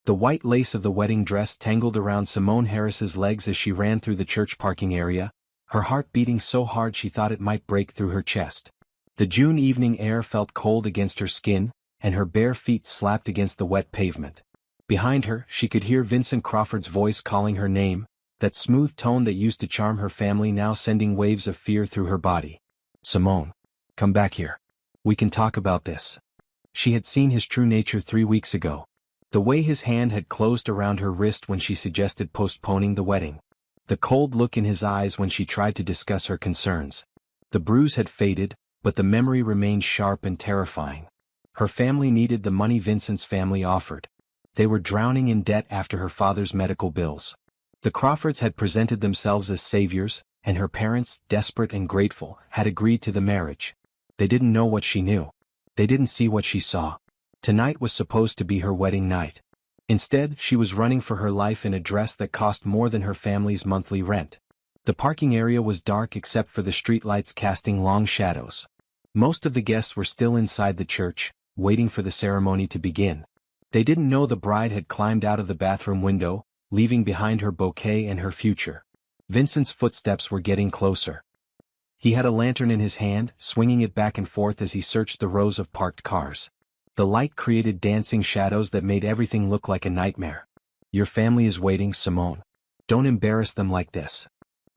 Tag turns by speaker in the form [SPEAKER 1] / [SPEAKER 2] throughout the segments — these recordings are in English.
[SPEAKER 1] The white lace of the wedding dress tangled around Simone Harris's legs as she ran through the church parking area, her heart beating so hard she thought it might break through her chest. The June evening air felt cold against her skin, and her bare feet slapped against the wet pavement. Behind her, she could hear Vincent Crawford's voice calling her name, that smooth tone that used to charm her family now sending waves of fear through her body. "Simone, come back here. We can talk about this." She had seen his true nature 3 weeks ago. The way his hand had closed around her wrist when she suggested postponing the wedding. The cold look in his eyes when she tried to discuss her concerns. The bruise had faded, but the memory remained sharp and terrifying. Her family needed the money Vincent's family offered. They were drowning in debt after her father's medical bills. The Crawfords had presented themselves as saviors, and her parents, desperate and grateful, had agreed to the marriage. They didn't know what she knew. They didn't see what she saw. Tonight was supposed to be her wedding night. Instead, she was running for her life in a dress that cost more than her family's monthly rent. The parking area was dark except for the streetlights casting long shadows. Most of the guests were still inside the church, waiting for the ceremony to begin. They didn't know the bride had climbed out of the bathroom window, leaving behind her bouquet and her future. Vincent's footsteps were getting closer. He had a lantern in his hand, swinging it back and forth as he searched the rows of parked cars. The light created dancing shadows that made everything look like a nightmare. "Your family is waiting, Simone. Don't embarrass them like this."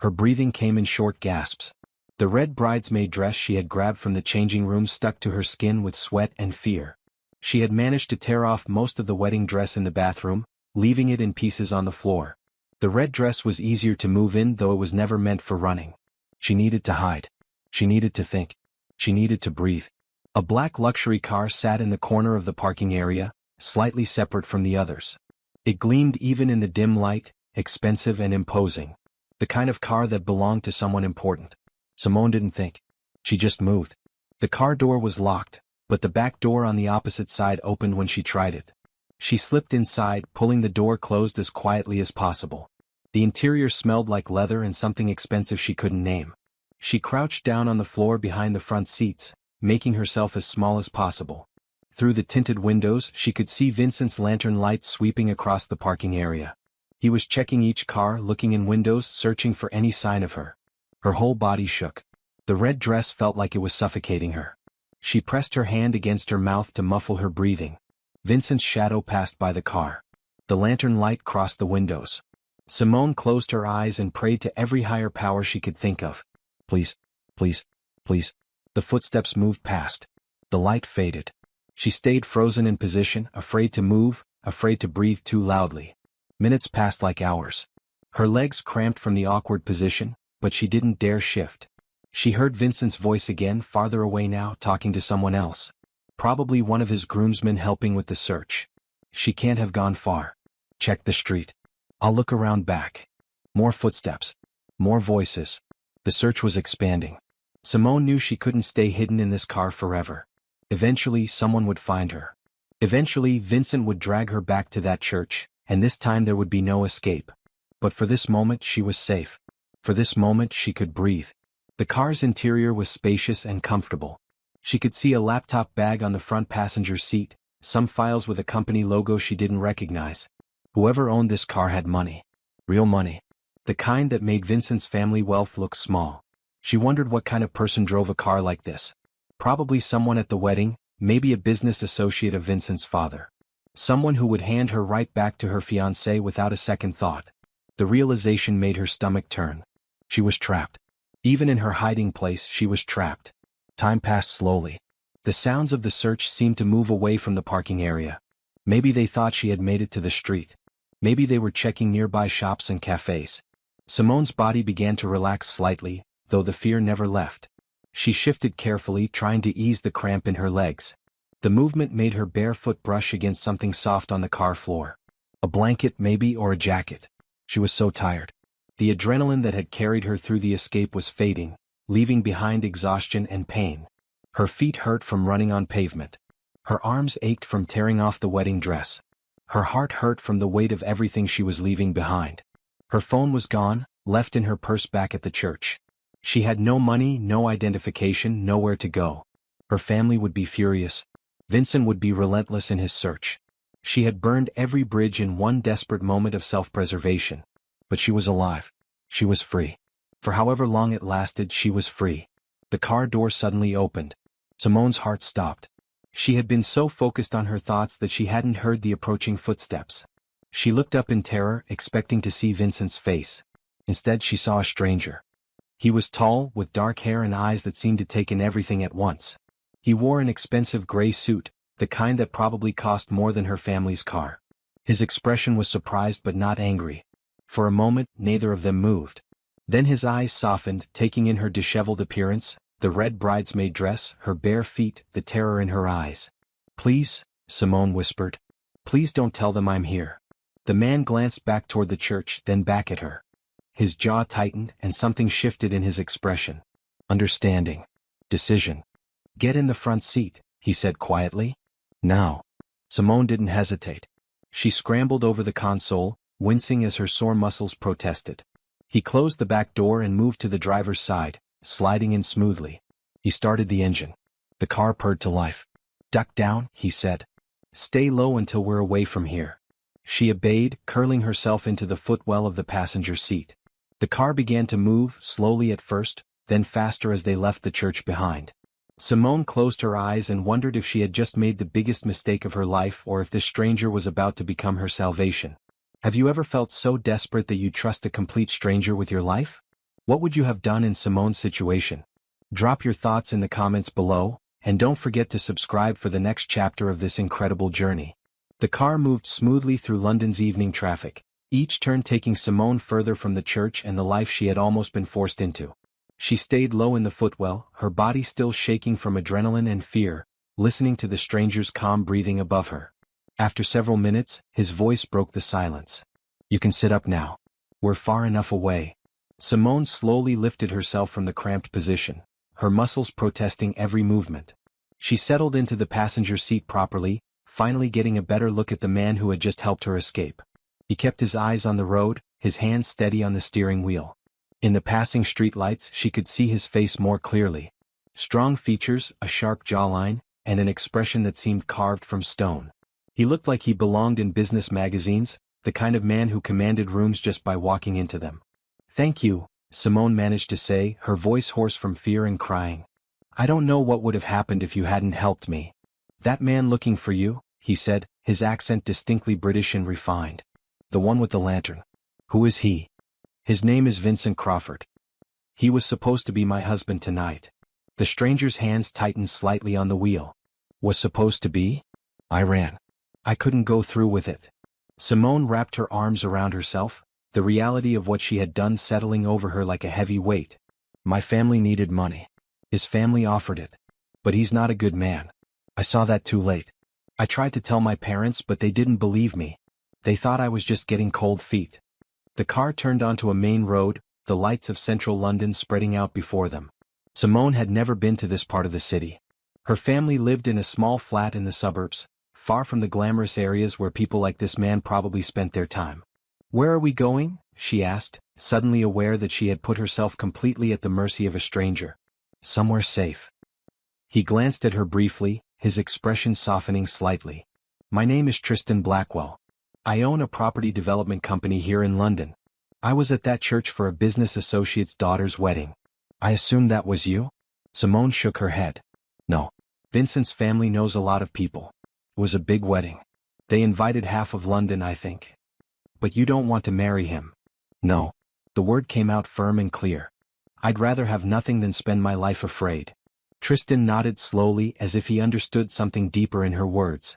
[SPEAKER 1] Her breathing came in short gasps. The red bridesmaid dress she had grabbed from the changing room stuck to her skin with sweat and fear. She had managed to tear off most of the wedding dress in the bathroom, leaving it in pieces on the floor. The red dress was easier to move in, though it was never meant for running. She needed to hide. She needed to think. She needed to breathe. A black luxury car sat in the corner of the parking area, slightly separate from the others. It gleamed even in the dim light, expensive and imposing. The kind of car that belonged to someone important. Simone didn't think. She just moved. The car door was locked, but the back door on the opposite side opened when she tried it. She slipped inside, pulling the door closed as quietly as possible. The interior smelled like leather and something expensive she couldn't name. She crouched down on the floor behind the front seats, making herself as small as possible. Through the tinted windows, she could see Vincent's lantern lights sweeping across the parking area. He was checking each car, looking in windows, searching for any sign of her. Her whole body shook. The red dress felt like it was suffocating her. She pressed her hand against her mouth to muffle her breathing. Vincent's shadow passed by the car. The lantern light crossed the windows. Simone closed her eyes and prayed to every higher power she could think of. "Please, please, please." The footsteps moved past. The light faded. She stayed frozen in position, afraid to move, afraid to breathe too loudly. Minutes passed like hours. Her legs cramped from the awkward position, but she didn't dare shift. She heard Vincent's voice again, farther away now, talking to someone else. Probably one of his groomsmen helping with the search. She can't have gone far. Check the street. I'll look around back. More footsteps. More voices. The search was expanding. Simone knew she couldn't stay hidden in this car forever. Eventually, someone would find her. Eventually, Vincent would drag her back to that church, and this time there would be no escape. But for this moment, she was safe. For this moment, she could breathe. The car's interior was spacious and comfortable. She could see a laptop bag on the front passenger seat, some files with a company logo she didn't recognize. Whoever owned this car had money. Real money. The kind that made Vincent's family wealth look small. She wondered what kind of person drove a car like this. Probably someone at the wedding, maybe a business associate of Vincent's father. Someone who would hand her right back to her fiancé without a second thought. The realization made her stomach turn. She was trapped. Even in her hiding place, she was trapped. Time passed slowly. The sounds of the search seemed to move away from the parking area. Maybe they thought she had made it to the street. Maybe they were checking nearby shops and cafes. Simone's body began to relax slightly, though the fear never left. She shifted carefully, trying to ease the cramp in her legs. The movement made her bare foot brush against something soft on the car floor. A blanket maybe, or a jacket. She was so tired. The adrenaline that had carried her through the escape was fading, leaving behind exhaustion and pain. Her feet hurt from running on pavement. Her arms ached from tearing off the wedding dress. Her heart hurt from the weight of everything she was leaving behind. Her phone was gone, left in her purse back at the church. She had no money, no identification, nowhere to go. Her family would be furious. Vincent would be relentless in his search. She had burned every bridge in one desperate moment of self-preservation. But she was alive. She was free. For however long it lasted, she was free. The car door suddenly opened. Simone's heart stopped. She had been so focused on her thoughts that she hadn't heard the approaching footsteps. She looked up in terror, expecting to see Vincent's face. Instead, she saw a stranger. He was tall, with dark hair and eyes that seemed to take in everything at once. He wore an expensive gray suit, the kind that probably cost more than her family's car. His expression was surprised but not angry. For a moment, neither of them moved. Then his eyes softened, taking in her disheveled appearance, the red bridesmaid dress, her bare feet, the terror in her eyes. "Please," Simone whispered. "Please don't tell them I'm here." The man glanced back toward the church, then back at her. His jaw tightened, and something shifted in his expression. Understanding. Decision. "Get in the front seat," he said quietly. "Now." Simone didn't hesitate. She scrambled over the console, wincing as her sore muscles protested. He closed the back door and moved to the driver's side, sliding in smoothly. He started the engine. The car purred to life. "Duck down," he said. "Stay low until we're away from here." She obeyed, curling herself into the footwell of the passenger seat. The car began to move, slowly at first, then faster as they left the church behind. Simone closed her eyes and wondered if she had just made the biggest mistake of her life or if this stranger was about to become her salvation. Have you ever felt so desperate that you trust a complete stranger with your life? What would you have done in Simone's situation? Drop your thoughts in the comments below, and don't forget to subscribe for the next chapter of this incredible journey. The car moved smoothly through London's evening traffic, each turn taking Simone further from the church and the life she had almost been forced into. She stayed low in the footwell, her body still shaking from adrenaline and fear, listening to the stranger's calm breathing above her. After several minutes, his voice broke the silence. "You can sit up now. We're far enough away." Simone slowly lifted herself from the cramped position, her muscles protesting every movement. She settled into the passenger seat properly, finally getting a better look at the man who had just helped her escape. He kept his eyes on the road, his hands steady on the steering wheel. In the passing streetlights, she could see his face more clearly. Strong features, a sharp jawline, and an expression that seemed carved from stone. He looked like he belonged in business magazines, the kind of man who commanded rooms just by walking into them. "Thank you," Simone managed to say, her voice hoarse from fear and crying. "I don't know what would have happened if you hadn't helped me." "That man looking for you," he said, his accent distinctly British and refined. "The one with the lantern. Who is he?" "His name is Vincent Crawford. He was supposed to be my husband tonight." The stranger's hands tightened slightly on the wheel. "Was supposed to be?" "I ran. I couldn't go through with it." Simone wrapped her arms around herself, the reality of what she had done settling over her like a heavy weight. "My family needed money. His family offered it. But he's not a good man. I saw that too late. I tried to tell my parents, but they didn't believe me. They thought I was just getting cold feet." The car turned onto a main road, the lights of central London spreading out before them. Simone had never been to this part of the city. Her family lived in a small flat in the suburbs, far from the glamorous areas where people like this man probably spent their time. "Where are we going?" she asked, suddenly aware that she had put herself completely at the mercy of a stranger. "Somewhere safe." He glanced at her briefly, his expression softening slightly. "My name is Tristan Blackwell. I own a property development company here in London. I was at that church for a business associate's daughter's wedding." "I assumed that was you?" Simone shook her head. "No. Vincent's family knows a lot of people. It was a big wedding. They invited half of London, I think." "But you don't want to marry him?" "No." The word came out firm and clear. "I'd rather have nothing than spend my life afraid." Tristan nodded slowly as if he understood something deeper in her words.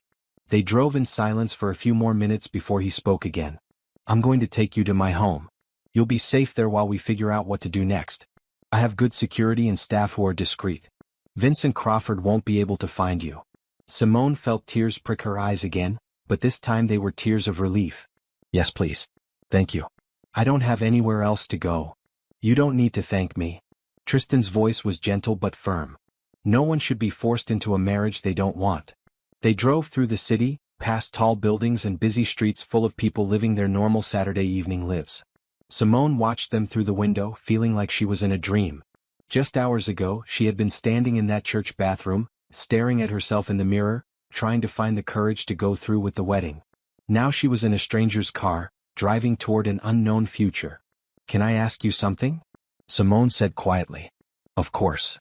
[SPEAKER 1] They drove in silence for a few more minutes before he spoke again. "I'm going to take you to my home. You'll be safe there while we figure out what to do next. I have good security and staff who are discreet. Vincent Crawford won't be able to find you." Simone felt tears prick her eyes again, but this time they were tears of relief. "Yes, please. Thank you. I don't have anywhere else to go." "You don't need to thank me." Tristan's voice was gentle but firm. "No one should be forced into a marriage they don't want." They drove through the city, past tall buildings and busy streets full of people living their normal Saturday evening lives. Simone watched them through the window, feeling like she was in a dream. Just hours ago, she had been standing in that church bathroom, staring at herself in the mirror, trying to find the courage to go through with the wedding. Now she was in a stranger's car, driving toward an unknown future. "Can I ask you something?" Simone said quietly. "Of course.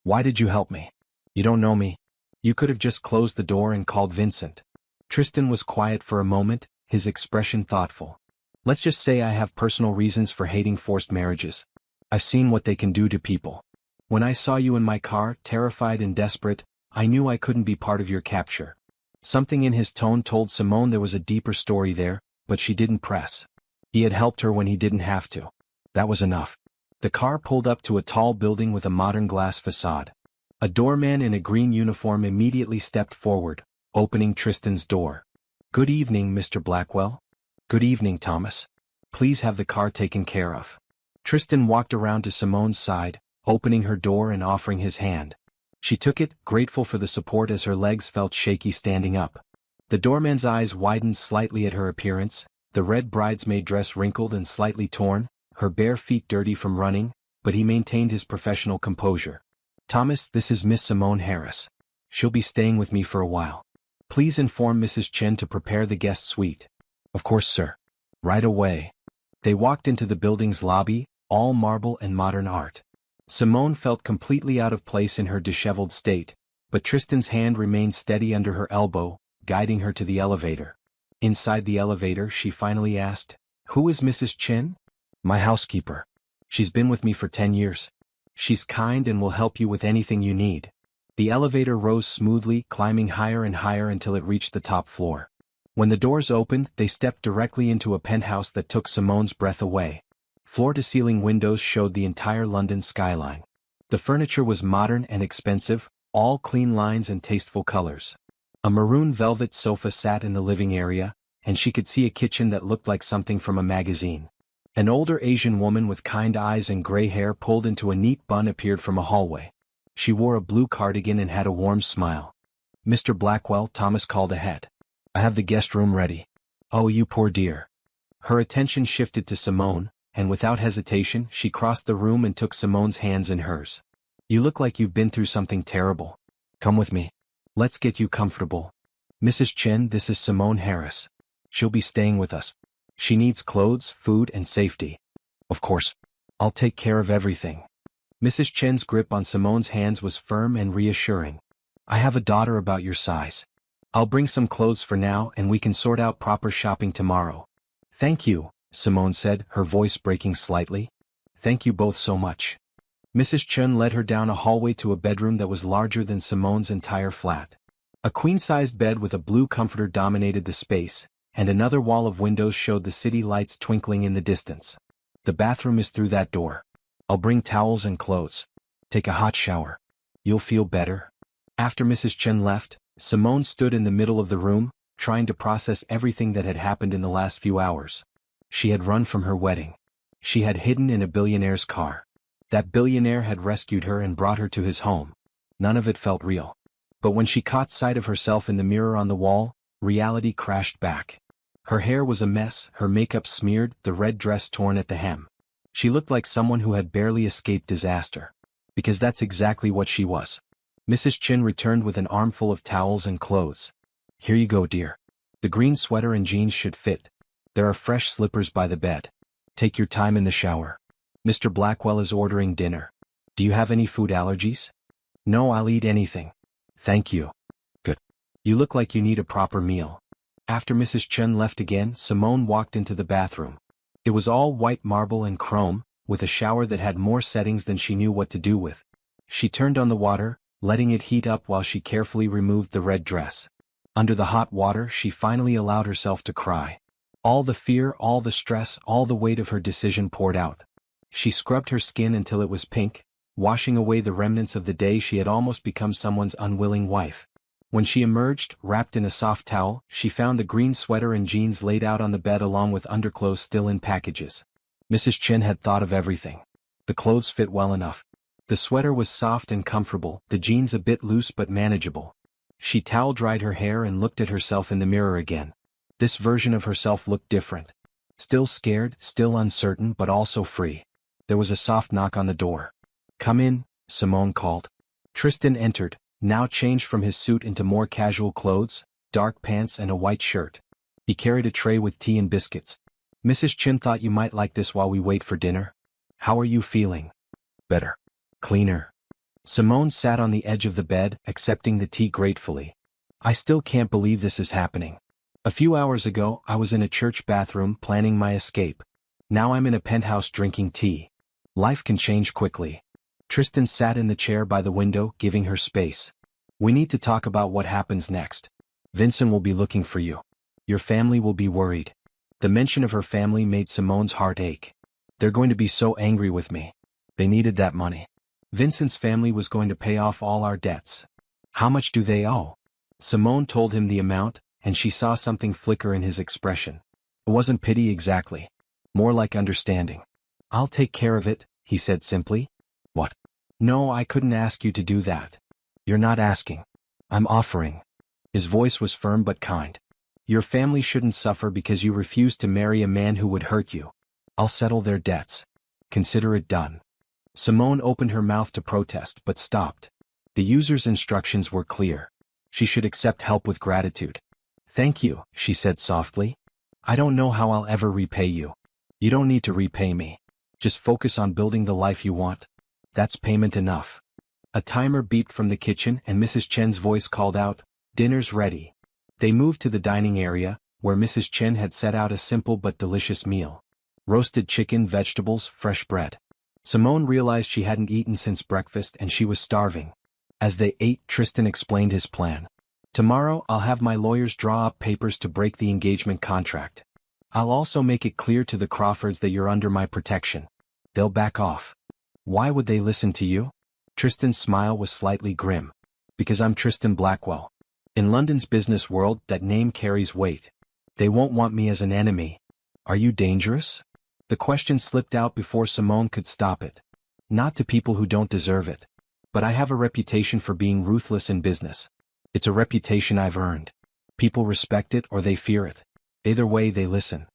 [SPEAKER 1] Why did you help me? You don't know me. You could have just closed the door and called Vincent." Tristan was quiet for a moment, his expression thoughtful. "Let's just say I have personal reasons for hating forced marriages. I've seen what they can do to people. When I saw you in my car, terrified and desperate, I knew I couldn't be part of your capture." Something in his tone told Simone there was a deeper story there, but she didn't press. He had helped her when he didn't have to. That was enough. The car pulled up to a tall building with a modern glass facade. A doorman in a green uniform immediately stepped forward, opening Tristan's door. "Good evening, Mr. Blackwell." "Good evening, Thomas. Please have the car taken care of." Tristan walked around to Simone's side, opening her door and offering his hand. She took it, grateful for the support as her legs felt shaky standing up. The doorman's eyes widened slightly at her appearance, the red bridesmaid dress wrinkled and slightly torn, her bare feet dirty from running, but he maintained his professional composure. "Thomas, this is Miss Simone Harris. She'll be staying with me for a while. Please inform Mrs. Chen to prepare the guest suite." "Of course, sir. Right away." They walked into the building's lobby, all marble and modern art. Simone felt completely out of place in her disheveled state, but Tristan's hand remained steady under her elbow, guiding her to the elevator. Inside the elevator she finally asked, "Who is Mrs. Chen?" "My housekeeper. She's been with me for 10 years. She's kind and will help you with anything you need." The elevator rose smoothly, climbing higher and higher until it reached the top floor. When the doors opened, they stepped directly into a penthouse that took Simone's breath away. Floor-to-ceiling windows showed the entire London skyline. The furniture was modern and expensive, all clean lines and tasteful colors. A maroon velvet sofa sat in the living area, and she could see a kitchen that looked like something from a magazine. An older Asian woman with kind eyes and gray hair pulled into a neat bun appeared from a hallway. She wore a blue cardigan and had a warm smile. "Mr. Blackwell," Thomas called ahead. "I have the guest room ready." "Oh, you poor dear." Her attention shifted to Simone, and without hesitation she crossed the room and took Simone's hands in hers. "You look like you've been through something terrible. Come with me. Let's get you comfortable. Mrs. Chen, this is Simone Harris. She'll be staying with us. She needs clothes, food, and safety." "Of course. I'll take care of everything." Mrs. Chen's grip on Simone's hands was firm and reassuring. "I have a daughter about your size. I'll bring some clothes for now and we can sort out proper shopping tomorrow." "Thank you," Simone said, her voice breaking slightly. "Thank you both so much." Mrs. Chen led her down a hallway to a bedroom that was larger than Simone's entire flat. A queen-sized bed with a blue comforter dominated the space, and another wall of windows showed the city lights twinkling in the distance. "The bathroom is through that door. I'll bring towels and clothes. Take a hot shower. You'll feel better." After Mrs. Chen left, Simone stood in the middle of the room, trying to process everything that had happened in the last few hours. She had run from her wedding. She had hidden in a billionaire's car. That billionaire had rescued her and brought her to his home. None of it felt real. But when she caught sight of herself in the mirror on the wall, reality crashed back. Her hair was a mess, her makeup smeared, the red dress torn at the hem. She looked like someone who had barely escaped disaster. Because that's exactly what she was. Mrs. Chen returned with an armful of towels and clothes. "Here you go, dear. The green sweater and jeans should fit. There are fresh slippers by the bed. Take your time in the shower. Mr. Blackwell is ordering dinner. Do you have any food allergies?" "No, I'll eat anything. Thank you." "Good. You look like you need a proper meal." After Mrs. Chen left again, Simone walked into the bathroom. It was all white marble and chrome, with a shower that had more settings than she knew what to do with. She turned on the water, letting it heat up while she carefully removed the red dress. Under the hot water, she finally allowed herself to cry. All the fear, all the stress, all the weight of her decision poured out. She scrubbed her skin until it was pink, washing away the remnants of the day she had almost become someone's unwilling wife. When she emerged, wrapped in a soft towel, she found the green sweater and jeans laid out on the bed along with underclothes still in packages. Mrs. Chen had thought of everything. The clothes fit well enough. The sweater was soft and comfortable, the jeans a bit loose but manageable. She towel-dried her hair and looked at herself in the mirror again. This version of herself looked different. Still scared, still uncertain, but also free. There was a soft knock on the door. "Come in," Simone called. Tristan entered, now changed from his suit into more casual clothes, dark pants and a white shirt. He carried a tray with tea and biscuits. "Mrs. Chin thought you might like this while we wait for dinner. How are you feeling?" "Better. Cleaner." Simone sat on the edge of the bed, accepting the tea gratefully. "I still can't believe this is happening. A few hours ago, I was in a church bathroom planning my escape. Now I'm in a penthouse drinking tea. Life can change quickly." Tristan sat in the chair by the window, giving her space. "We need to talk about what happens next. Vincent will be looking for you. Your family will be worried." The mention of her family made Simone's heart ache. "They're going to be so angry with me. They needed that money. Vincent's family was going to pay off all our debts." "How much do they owe?" Simone told him the amount, and she saw something flicker in his expression. It wasn't pity exactly. More like understanding. "I'll take care of it," he said simply. "What?" "No, I couldn't ask you to do that." "You're not asking. I'm offering." His voice was firm but kind. "Your family shouldn't suffer because you refuse to marry a man who would hurt you. I'll settle their debts. Consider it done." Simone opened her mouth to protest but stopped. The user's instructions were clear. She should accept help with gratitude. "Thank you," she said softly. "I don't know how I'll ever repay you." "You don't need to repay me. Just focus on building the life you want. That's payment enough." A timer beeped from the kitchen and Mrs. Chen's voice called out, "Dinner's ready." They moved to the dining area, where Mrs. Chen had set out a simple but delicious meal. Roasted chicken, vegetables, fresh bread. Simone realized she hadn't eaten since breakfast and she was starving. As they ate, Tristan explained his plan. "Tomorrow I'll have my lawyers draw up papers to break the engagement contract. I'll also make it clear to the Crawfords that you're under my protection. They'll back off." "Why would they listen to you?" Tristan's smile was slightly grim. "Because I'm Tristan Blackwell. In London's business world, that name carries weight. They won't want me as an enemy." "Are you dangerous?" The question slipped out before Simone could stop it. "Not to people who don't deserve it. But I have a reputation for being ruthless in business. It's a reputation I've earned. People respect it or they fear it. Either way, they listen."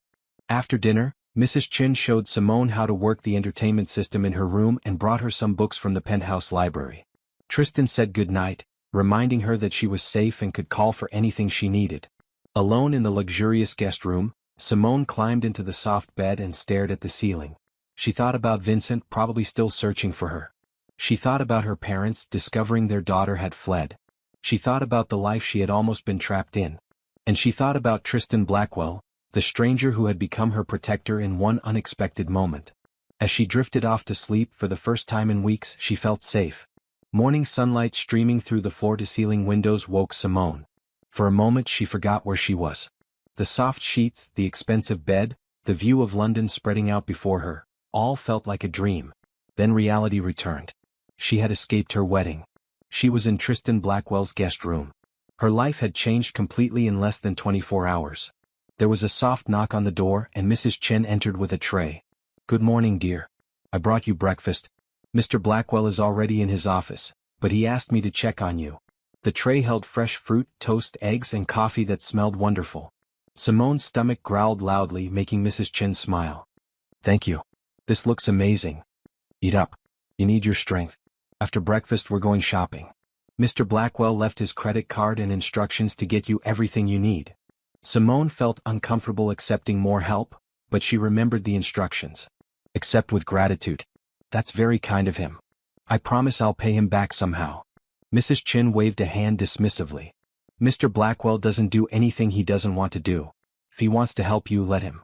[SPEAKER 1] After dinner, Mrs. Chin showed Simone how to work the entertainment system in her room and brought her some books from the penthouse library. Tristan said goodnight, reminding her that she was safe and could call for anything she needed. Alone in the luxurious guest room, Simone climbed into the soft bed and stared at the ceiling. She thought about Vincent, probably still searching for her. She thought about her parents, discovering their daughter had fled. She thought about the life she had almost been trapped in. And she thought about Tristan Blackwell, the stranger who had become her protector in one unexpected moment. As she drifted off to sleep for the first time in weeks, she felt safe. Morning sunlight streaming through the floor-to-ceiling windows woke Simone. For a moment she forgot where she was. The soft sheets, the expensive bed, the view of London spreading out before her, all felt like a dream. Then reality returned. She had escaped her wedding. She was in Tristan Blackwell's guest room. Her life had changed completely in less than 24 hours. There was a soft knock on the door and Mrs. Chen entered with a tray. "Good morning, dear. I brought you breakfast. Mr. Blackwell is already in his office, but he asked me to check on you." The tray held fresh fruit, toast, eggs and coffee that smelled wonderful. Simone's stomach growled loudly, making Mrs. Chen smile. "Thank you. This looks amazing. Eat up. You need your strength. After breakfast we're going shopping. Mr. Blackwell left his credit card and instructions to get you everything you need." Simone felt uncomfortable accepting more help, but she remembered the instructions. "Accept with gratitude. That's very kind of him. I promise I'll pay him back somehow." Mrs. Chin waved a hand dismissively. "Mr. Blackwell doesn't do anything he doesn't want to do. If he wants to help you, let him.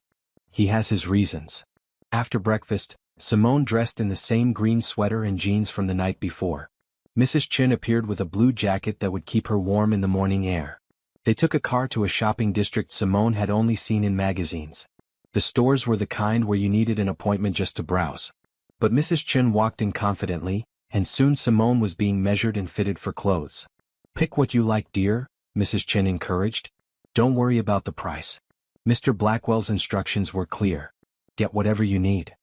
[SPEAKER 1] He has his reasons." After breakfast, Simone dressed in the same green sweater and jeans from the night before. Mrs. Chin appeared with a blue jacket that would keep her warm in the morning air. They took a car to a shopping district Simone had only seen in magazines. The stores were the kind where you needed an appointment just to browse. But Mrs. Chin walked in confidently, and soon Simone was being measured and fitted for clothes. "Pick what you like, dear," Mrs. Chin encouraged. "Don't worry about the price. Mr. Blackwell's instructions were clear. Get whatever you need."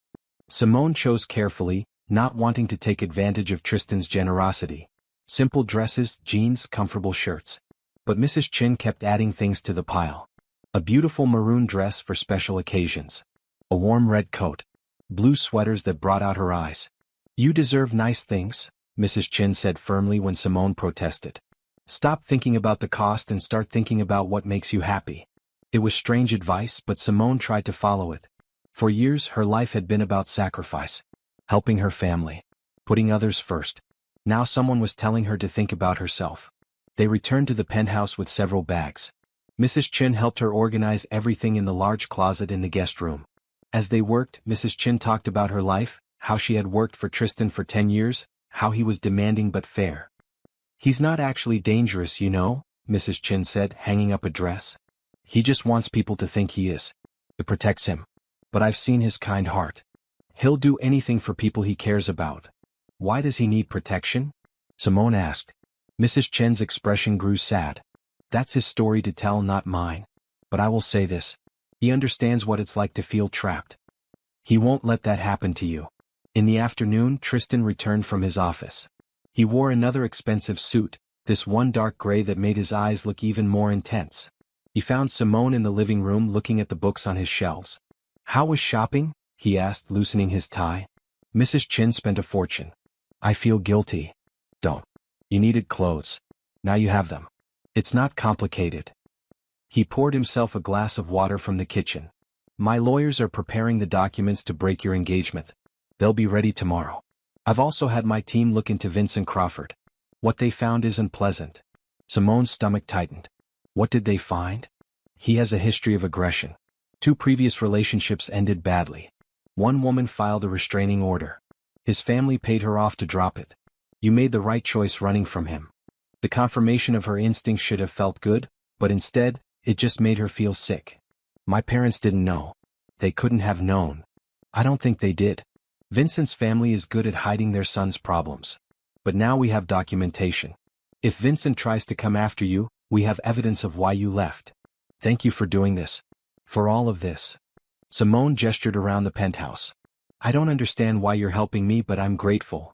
[SPEAKER 1] Simone chose carefully, not wanting to take advantage of Tristan's generosity. Simple dresses, jeans, comfortable shirts. But Mrs. Chin kept adding things to the pile. A beautiful maroon dress for special occasions. A warm red coat. Blue sweaters that brought out her eyes. "You deserve nice things," Mrs. Chin said firmly when Simone protested. Stop thinking about the cost and start thinking about what makes you happy. It was strange advice, but Simone tried to follow it. For years her life had been about sacrifice, helping her family, putting others first. Now someone was telling her to think about herself. They returned to the penthouse with several bags. Mrs. Chin helped her organize everything in the large closet in the guest room. As they worked, Mrs. Chin talked about her life, how she had worked for Tristan for 10 years, how he was demanding but fair. He's not actually dangerous, you know, Mrs. Chin said, hanging up a dress. He just wants people to think he is. It protects him. But I've seen his kind heart. He'll do anything for people he cares about. Why does he need protection? Simone asked. Mrs. Chen's expression grew sad. That's his story to tell, not mine. But I will say this. He understands what it's like to feel trapped. He won't let that happen to you. In the afternoon, Tristan returned from his office. He wore another expensive suit, this one dark gray that made his eyes look even more intense. He found Simone in the living room looking at the books on his shelves. How was shopping? He asked, loosening his tie. Mrs. Chin spent a fortune. I feel guilty. Don't. You needed clothes. Now you have them. It's not complicated. He poured himself a glass of water from the kitchen. My lawyers are preparing the documents to break your engagement. They'll be ready tomorrow. I've also had my team look into Vincent Crawford. What they found isn't pleasant. Simone's stomach tightened. What did they find? He has a history of aggression. 2 previous relationships ended badly. One woman filed a restraining order. His family paid her off to drop it. You made the right choice running from him. The confirmation of her instincts should have felt good, but instead, it just made her feel sick. My parents didn't know. They couldn't have known. I don't think they did. Vincent's family is good at hiding their son's problems. But now we have documentation. If Vincent tries to come after you, we have evidence of why you left. Thank you for doing this. For all of this. Simone gestured around the penthouse. I don't understand why you're helping me, but I'm grateful.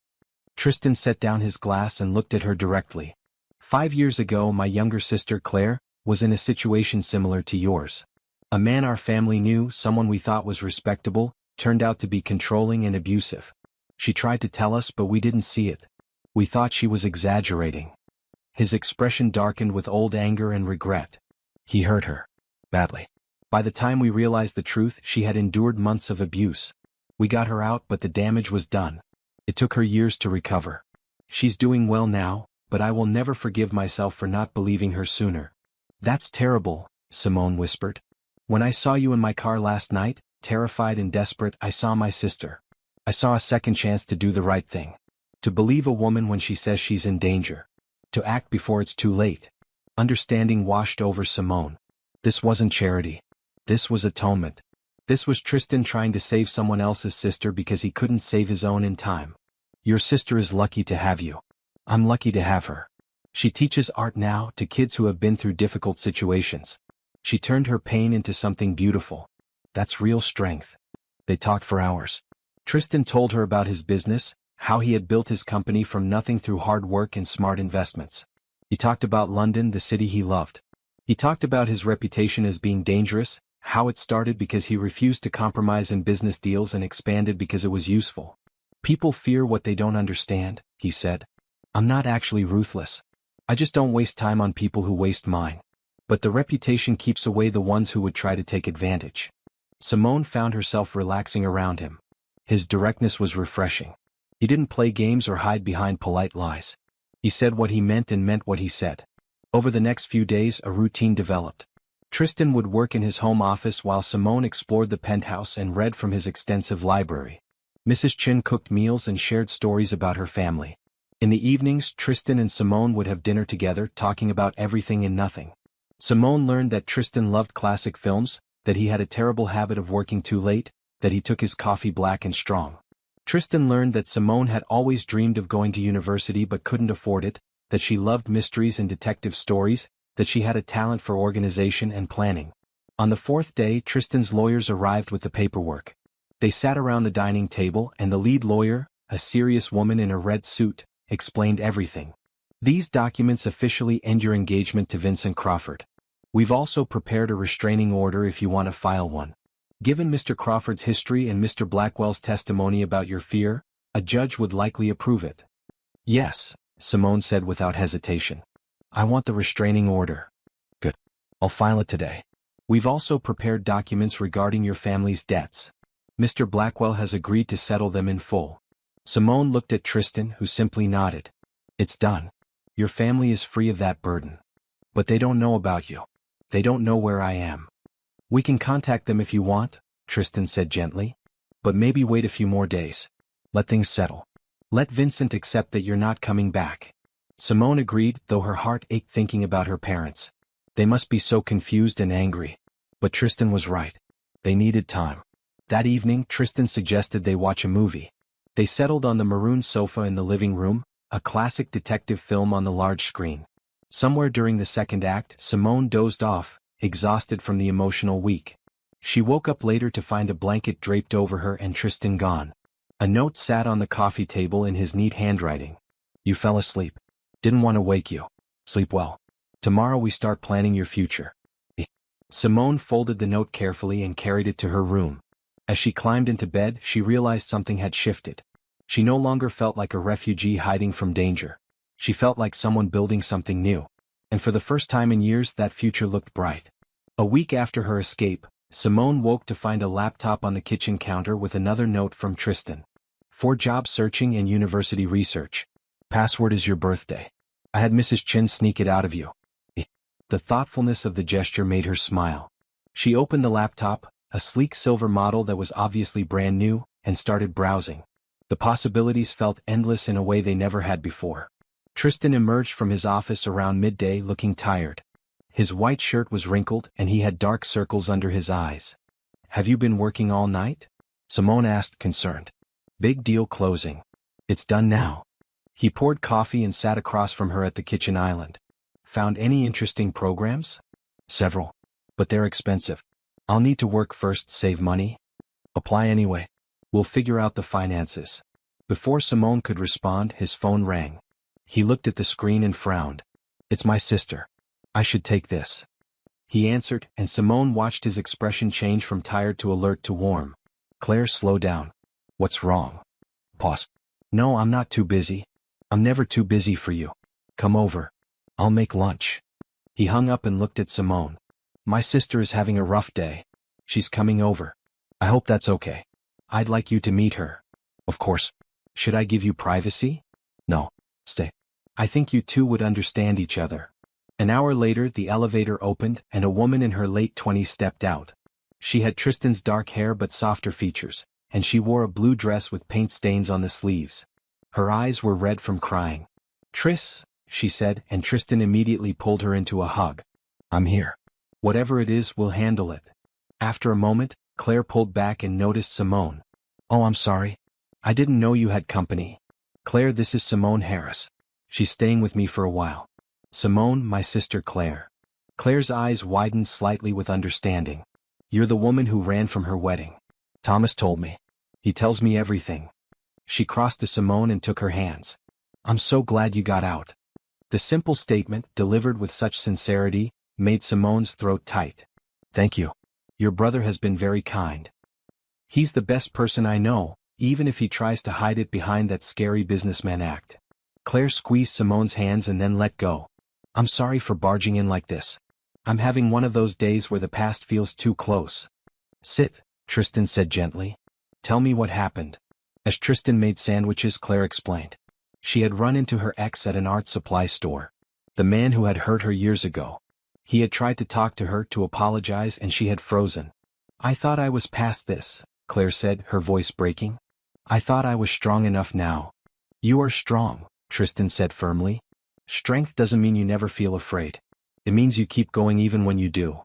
[SPEAKER 1] Tristan set down his glass and looked at her directly. 5 years ago, my younger sister Claire was in a situation similar to yours. A man our family knew, someone we thought was respectable, turned out to be controlling and abusive. She tried to tell us, but we didn't see it. We thought she was exaggerating. His expression darkened with old anger and regret. He hurt her. Badly. By the time we realized the truth, she had endured months of abuse. We got her out, but the damage was done. It took her years to recover. She's doing well now, but I will never forgive myself for not believing her sooner. That's terrible, Simone whispered. When I saw you in my car last night, terrified and desperate, I saw my sister. I saw a second chance to do the right thing. To believe a woman when she says she's in danger. To act before it's too late. Understanding washed over Simone. This wasn't charity. This was atonement. This was Tristan trying to save someone else's sister because he couldn't save his own in time. Your sister is lucky to have you. I'm lucky to have her. She teaches art now to kids who have been through difficult situations. She turned her pain into something beautiful. That's real strength. They talked for hours. Tristan told her about his business, how he had built his company from nothing through hard work and smart investments. He talked about London, the city he loved. He talked about his reputation as being dangerous, how it started because he refused to compromise in business deals and expanded because it was useful. People fear what they don't understand, he said. I'm not actually ruthless. I just don't waste time on people who waste mine. But the reputation keeps away the ones who would try to take advantage. Simone found herself relaxing around him. His directness was refreshing. He didn't play games or hide behind polite lies. He said what he meant and meant what he said. Over the next few days, a routine developed. Tristan would work in his home office while Simone explored the penthouse and read from his extensive library. Mrs. Chin cooked meals and shared stories about her family. In the evenings, Tristan and Simone would have dinner together, talking about everything and nothing. Simone learned that Tristan loved classic films, that he had a terrible habit of working too late, that he took his coffee black and strong. Tristan learned that Simone had always dreamed of going to university but couldn't afford it, that she loved mysteries and detective stories, that she had a talent for organization and planning. On the 4th day, Tristan's lawyers arrived with the paperwork. They sat around the dining table and the lead lawyer, a serious woman in a red suit, explained everything. These documents officially end your engagement to Vincent Crawford. We've also prepared a restraining order if you want to file one. Given Mr. Crawford's history and Mr. Blackwell's testimony about your fear, a judge would likely approve it. Yes, Simone said without hesitation. I want the restraining order. Good. I'll file it today. We've also prepared documents regarding your family's debts. Mr. Blackwell has agreed to settle them in full. Simone looked at Tristan, who simply nodded. It's done. Your family is free of that burden. But they don't know about you. They don't know where I am. We can contact them if you want, Tristan said gently. But maybe wait a few more days. Let things settle. Let Vincent accept that you're not coming back. Simone agreed, though her heart ached thinking about her parents. They must be so confused and angry. But Tristan was right. They needed time. That evening, Tristan suggested they watch a movie. They settled on the maroon sofa in the living room, a classic detective film on the large screen. Somewhere during the second act, Simone dozed off, exhausted from the emotional week. She woke up later to find a blanket draped over her and Tristan gone. A note sat on the coffee table in his neat handwriting. You fell asleep. Didn't want to wake you. Sleep well. Tomorrow we start planning your future. Simone folded the note carefully and carried it to her room. As she climbed into bed, she realized something had shifted. She no longer felt like a refugee hiding from danger. She felt like someone building something new. And for the first time in years, that future looked bright. A week after her escape, Simone woke to find a laptop on the kitchen counter with another note from Tristan. For job searching and university research. Password is your birthday. I had Mrs. Chin sneak it out of you. The thoughtfulness of the gesture made her smile. She opened the laptop, a sleek silver model that was obviously brand new, and started browsing. The possibilities felt endless in a way they never had before. Tristan emerged from his office around midday looking tired. His white shirt was wrinkled and he had dark circles under his eyes. Have you been working all night? Simone asked, concerned. Big deal closing. It's done now. He poured coffee and sat across from her at the kitchen island. Found any interesting programs? Several. But they're expensive. I'll need to work first, save money. Apply anyway. We'll figure out the finances. Before Simone could respond, his phone rang. He looked at the screen and frowned. It's my sister. I should take this. He answered, and Simone watched his expression change from tired to alert to warm. Claire, slow down. What's wrong? Pause. No, I'm not too busy. I'm never too busy for you. Come over. I'll make lunch. He hung up and looked at Simone. My sister is having a rough day. She's coming over. I hope that's okay. I'd like you to meet her. Of course. Should I give you privacy? No. Stay. I think you two would understand each other. An hour later, the elevator opened and a woman in her late 20s stepped out. She had Tristan's dark hair but softer features, and she wore a blue dress with paint stains on the sleeves. Her eyes were red from crying. Tris, she said, and Tristan immediately pulled her into a hug. I'm here. Whatever it is, we'll handle it. After a moment, Claire pulled back and noticed Simone. Oh, I'm sorry. I didn't know you had company. Claire, this is Simone Harris. She's staying with me for a while. Simone, my sister Claire. Claire's eyes widened slightly with understanding. You're the woman who ran from her wedding. Thomas told me. He tells me everything. She crossed to Simone and took her hands. I'm so glad you got out. The simple statement, delivered with such sincerity, made Simone's throat tight. Thank you. Your brother has been very kind. He's the best person I know, even if he tries to hide it behind that scary businessman act. Claire squeezed Simone's hands and then let go. I'm sorry for barging in like this. I'm having one of those days where the past feels too close. Sit, Tristan said gently. Tell me what happened. As Tristan made sandwiches, Claire explained. She had run into her ex at an art supply store. The man who had hurt her years ago. He had tried to talk to her to apologize and she had frozen. I thought I was past this, Claire said, her voice breaking. I thought I was strong enough now. You are strong, Tristan said firmly. Strength doesn't mean you never feel afraid. It means you keep going even when you do.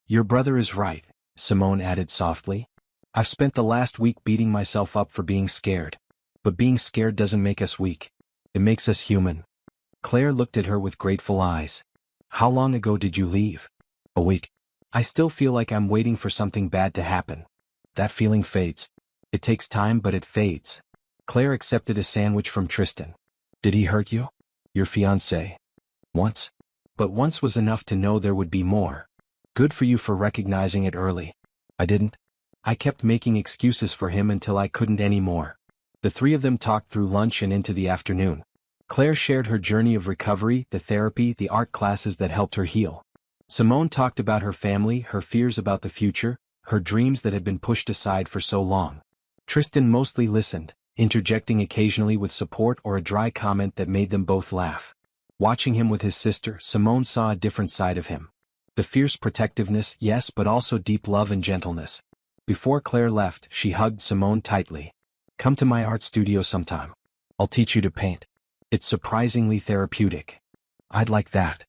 [SPEAKER 1] Your brother is right, Simone added softly. I've spent the last week beating myself up for being scared. But being scared doesn't make us weak. It makes us human. Claire looked at her with grateful eyes. How long ago did you leave? A week. I still feel like I'm waiting for something bad to happen. That feeling fades. It takes time, but it fades. Claire accepted a sandwich from Tristan. Did he hurt you? Your fiancé? Once. But once was enough to know there would be more. Good for you for recognizing it early. I didn't. I kept making excuses for him until I couldn't anymore. The three of them talked through lunch and into the afternoon. Claire shared her journey of recovery, the therapy, the art classes that helped her heal. Simone talked about her family, her fears about the future, her dreams that had been pushed aside for so long. Tristan mostly listened, interjecting occasionally with support or a dry comment that made them both laugh. Watching him with his sister, Simone saw a different side of him. The fierce protectiveness, yes, but also deep love and gentleness. Before Claire left, she hugged Simone tightly. "Come to my art studio sometime. I'll teach you to paint. It's surprisingly therapeutic." "I'd like that."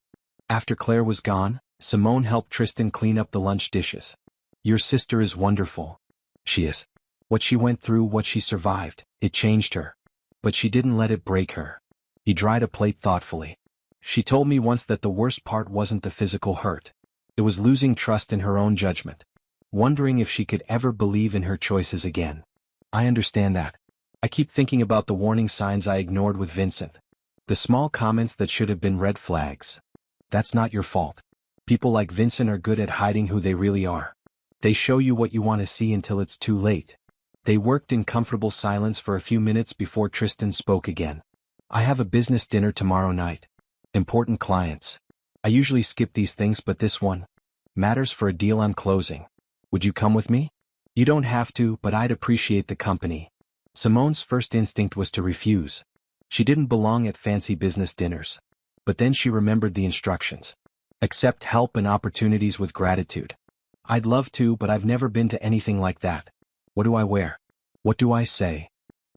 [SPEAKER 1] After Claire was gone, Simone helped Tristan clean up the lunch dishes. "Your sister is wonderful." "She is. What she went through, what she survived, it changed her. But she didn't let it break her." He dried a plate thoughtfully. "She told me once that the worst part wasn't the physical hurt. It was losing trust in her own judgment. Wondering if she could ever believe in her choices again." "I understand that. I keep thinking about the warning signs I ignored with Vincent. The small comments that should have been red flags. That's not your fault. People like Vincent are good at hiding who they really are. They show you what you want to see until it's too late." They worked in comfortable silence for a few minutes before Tristan spoke again. "I have a business dinner tomorrow night. Important clients. I usually skip these things, but this one matters for a deal I'm closing. Would you come with me?" "You don't have to, but I'd appreciate the company." Simone's first instinct was to refuse. She didn't belong at fancy business dinners. But then she remembered the instructions. "Accept help and opportunities with gratitude." "I'd love to, but I've never been to anything like that. What do I wear? What do I say?"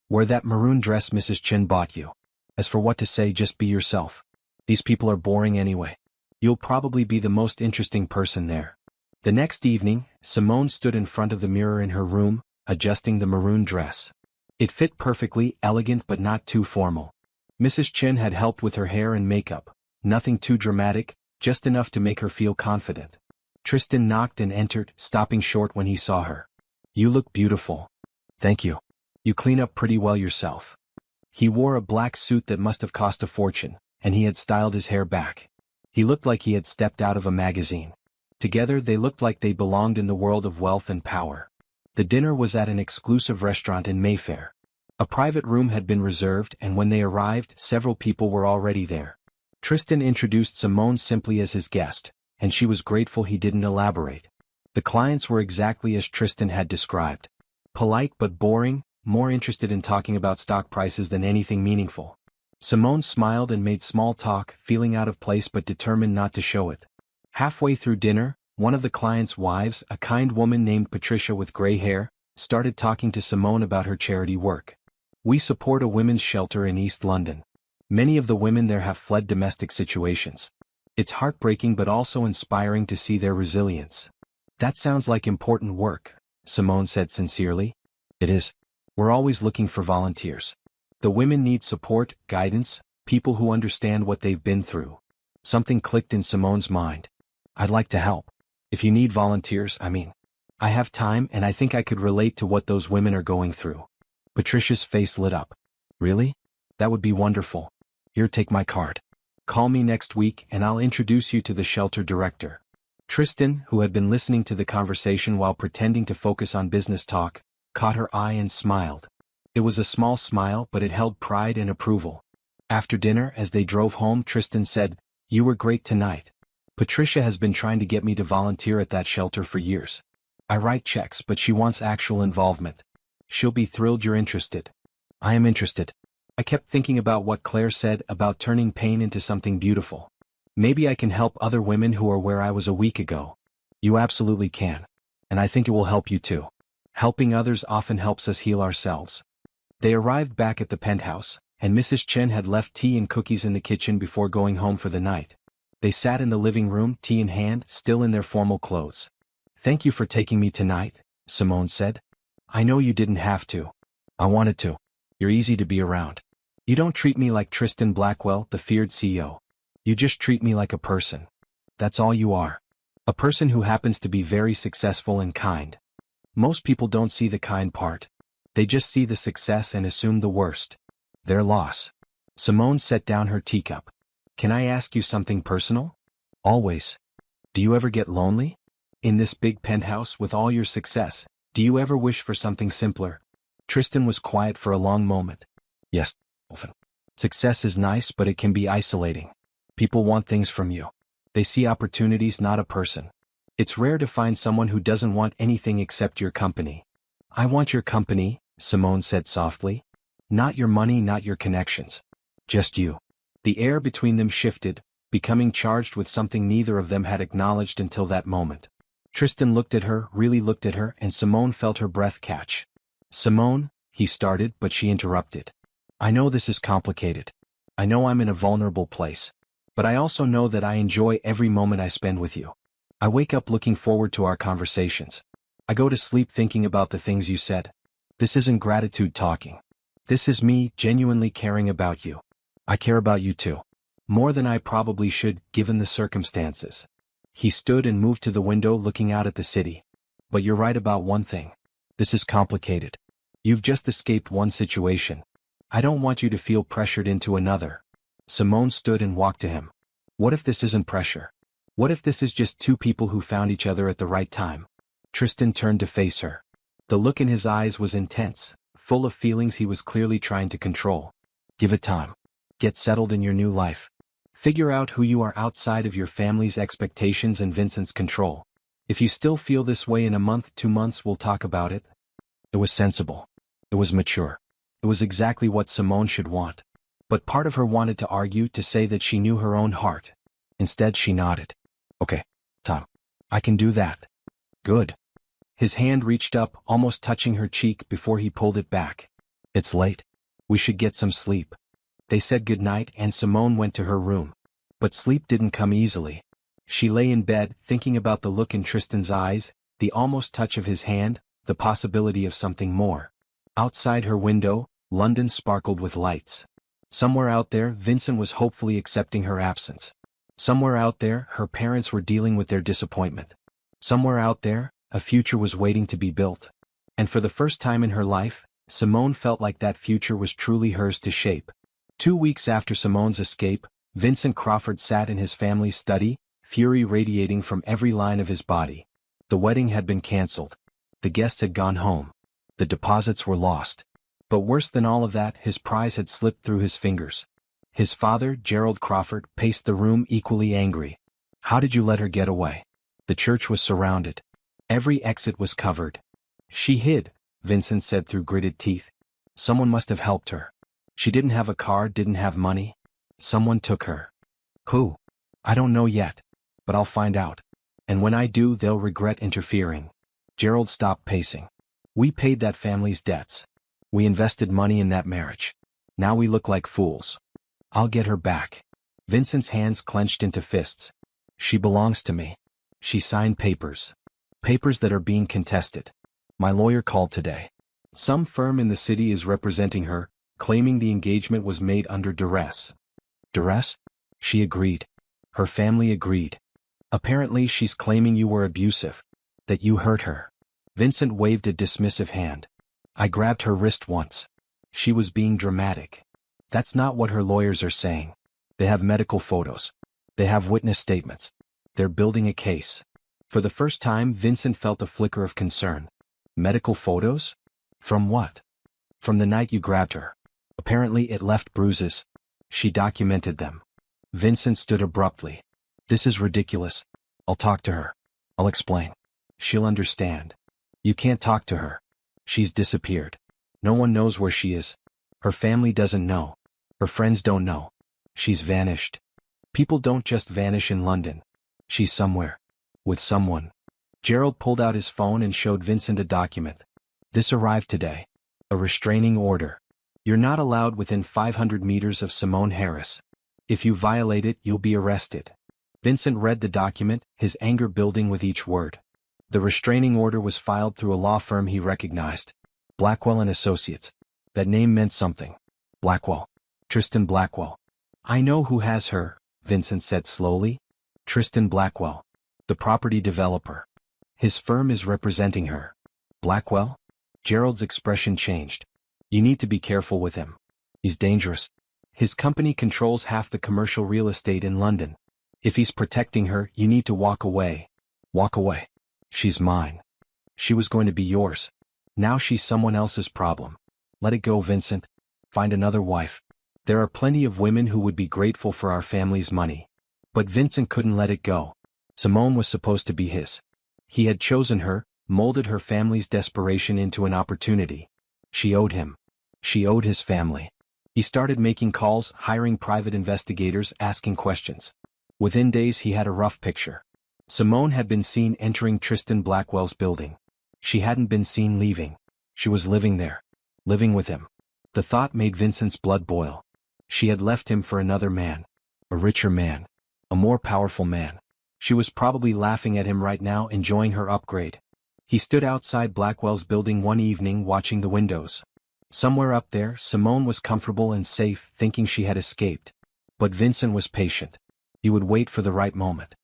[SPEAKER 1] "Wear that maroon dress Mrs. Chin bought you. As for what to say, just be yourself. These people are boring anyway. You'll probably be the most interesting person there." The next evening, Simone stood in front of the mirror in her room, adjusting the maroon dress. It fit perfectly, elegant but not too formal. Mrs. Chin had helped with her hair and makeup. Nothing too dramatic, just enough to make her feel confident. Tristan knocked and entered, stopping short when he saw her. "You look beautiful." "Thank you. You clean up pretty well yourself." He wore a black suit that must have cost a fortune, and he had styled his hair back. He looked like he had stepped out of a magazine. Together they looked like they belonged in the world of wealth and power. The dinner was at an exclusive restaurant in Mayfair. A private room had been reserved, and when they arrived, several people were already there. Tristan introduced Simone simply as his guest, and she was grateful he didn't elaborate. The clients were exactly as Tristan had described. Polite but boring, more interested in talking about stock prices than anything meaningful. Simone smiled and made small talk, feeling out of place but determined not to show it. Halfway through dinner, one of the client's wives, a kind woman named Patricia with gray hair, started talking to Simone about her charity work. "We support a women's shelter in East London. Many of the women there have fled domestic situations. It's heartbreaking but also inspiring to see their resilience." "That sounds like important work," Simone said sincerely. "It is. We're always looking for volunteers. The women need support, guidance, people who understand what they've been through." Something clicked in Simone's mind. "I'd like to help. If you need volunteers, I have time and I think I could relate to what those women are going through." Patricia's face lit up. "Really? That would be wonderful. Here, take my card. Call me next week and I'll introduce you to the shelter director." Tristan, who had been listening to the conversation while pretending to focus on business talk, caught her eye and smiled. It was a small smile, but it held pride and approval. After dinner, as they drove home, Tristan said, "You were great tonight. Patricia has been trying to get me to volunteer at that shelter for years. I write checks, but she wants actual involvement. She'll be thrilled you're interested." "I am interested. I kept thinking about what Claire said about turning pain into something beautiful. Maybe I can help other women who are where I was a week ago." "You absolutely can. And I think it will help you too. Helping others often helps us heal ourselves." They arrived back at the penthouse, and Mrs. Chen had left tea and cookies in the kitchen before going home for the night. They sat in the living room, tea in hand, still in their formal clothes. "Thank you for taking me tonight," Simone said. "I know you didn't have to. I wanted to. You're easy to be around. You don't treat me like Tristan Blackwell, the feared CEO. You just treat me like a person. That's all you are. A person who happens to be very successful and kind. Most people don't see the kind part. They just see the success and assume the worst. Their loss." Simone set down her teacup. "Can I ask you something personal?" "Always. Do you ever get lonely? In this big penthouse with all your success, do you ever wish for something simpler?" Tristan was quiet for a long moment. "Yes, often. Success is nice, but it can be isolating. People want things from you. They see opportunities, not a person. It's rare to find someone who doesn't want anything except your company. I want your company, Simone said softly. Not your money, not your connections. Just you. The air between them shifted, becoming charged with something neither of them had acknowledged until that moment. Tristan looked at her, really looked at her, and Simone felt her breath catch. Simone, he started, but she interrupted. I know this is complicated. I know I'm in a vulnerable place. But I also know that I enjoy every moment I spend with you. I wake up looking forward to our conversations. I go to sleep thinking about the things you said. This isn't gratitude talking. This is me genuinely caring about you. I care about you too. More than I probably should, given the circumstances. He stood and moved to the window looking out at the city. But you're right about one thing. This is complicated. You've just escaped one situation. I don't want you to feel pressured into another. Simone stood and walked to him. What if this isn't pressure? What if this is just two people who found each other at the right time? Tristan turned to face her. The look in his eyes was intense, full of feelings he was clearly trying to control. Give it time. Get settled in your new life. Figure out who you are outside of your family's expectations and Vincent's control. If you still feel this way in a month, 2 months, we'll talk about it. It was sensible. It was mature. It was exactly what Simone should want. But part of her wanted to argue, to say that she knew her own heart. Instead she nodded. Okay, Tom. I can do that. Good. His hand reached up, almost touching her cheek before he pulled it back. It's late. We should get some sleep. They said goodnight and Simone went to her room. But sleep didn't come easily. She lay in bed, thinking about the look in Tristan's eyes, the almost touch of his hand, the possibility of something more. Outside her window, London sparkled with lights. Somewhere out there, Vincent was hopefully accepting her absence. Somewhere out there, her parents were dealing with their disappointment. Somewhere out there, a future was waiting to be built. And for the first time in her life, Simone felt like that future was truly hers to shape. 2 weeks after Simone's escape, Vincent Crawford sat in his family's study, fury radiating from every line of his body. The wedding had been cancelled. The guests had gone home. The deposits were lost. But worse than all of that, his prize had slipped through his fingers. His father, Gerald Crawford, paced the room equally angry. How did you let her get away? The church was surrounded. Every exit was covered. She hid, Vincent said through gritted teeth. Someone must have helped her. She didn't have a car, didn't have money. Someone took her. Who? I don't know yet. But I'll find out. And when I do, they'll regret interfering. Gerald stopped pacing. We paid that family's debts. We invested money in that marriage. Now we look like fools. I'll get her back. Vincent's hands clenched into fists. She belongs to me. She signed papers. Papers that are being contested. My lawyer called today. Some firm in the city is representing her, claiming the engagement was made under duress. Duress? She agreed. Her family agreed. Apparently she's claiming you were abusive. That you hurt her. Vincent waved a dismissive hand. I grabbed her wrist once. She was being dramatic. That's not what her lawyers are saying. They have medical photos. They have witness statements. They're building a case. For the first time, Vincent felt a flicker of concern. Medical photos? From what? From the night you grabbed her. Apparently it left bruises. She documented them. Vincent stood abruptly. This is ridiculous. I'll talk to her. I'll explain. She'll understand. You can't talk to her. She's disappeared. No one knows where she is. Her family doesn't know. Her friends don't know. She's vanished. People don't just vanish in London. She's somewhere. With someone. Gerald pulled out his phone and showed Vincent a document. This arrived today. A restraining order. You're not allowed within 500 meters of Simone Harris. If you violate it, you'll be arrested. Vincent read the document, his anger building with each word. The restraining order was filed through a law firm he recognized. Blackwell and Associates. That name meant something. Blackwell. Tristan Blackwell. I know who has her, Vincent said slowly. Tristan Blackwell. The property developer. His firm is representing her. Blackwell? Gerald's expression changed. You need to be careful with him. He's dangerous. His company controls half the commercial real estate in London. If he's protecting her, you need to walk away. Walk away. She's mine. She was going to be yours. Now she's someone else's problem. Let it go, Vincent. Find another wife. There are plenty of women who would be grateful for our family's money. But Vincent couldn't let it go. Simone was supposed to be his. He had chosen her, molded her family's desperation into an opportunity. She owed him. She owed his family. He started making calls, hiring private investigators, asking questions. Within days he had a rough picture. Simone had been seen entering Tristan Blackwell's building. She hadn't been seen leaving. She was living there. Living with him. The thought made Vincent's blood boil. She had left him for another man. A richer man. A more powerful man. She was probably laughing at him right now, enjoying her upgrade. He stood outside Blackwell's building one evening watching the windows. Somewhere up there, Simone was comfortable and safe, thinking she had escaped. But Vincent was patient. He would wait for the right moment.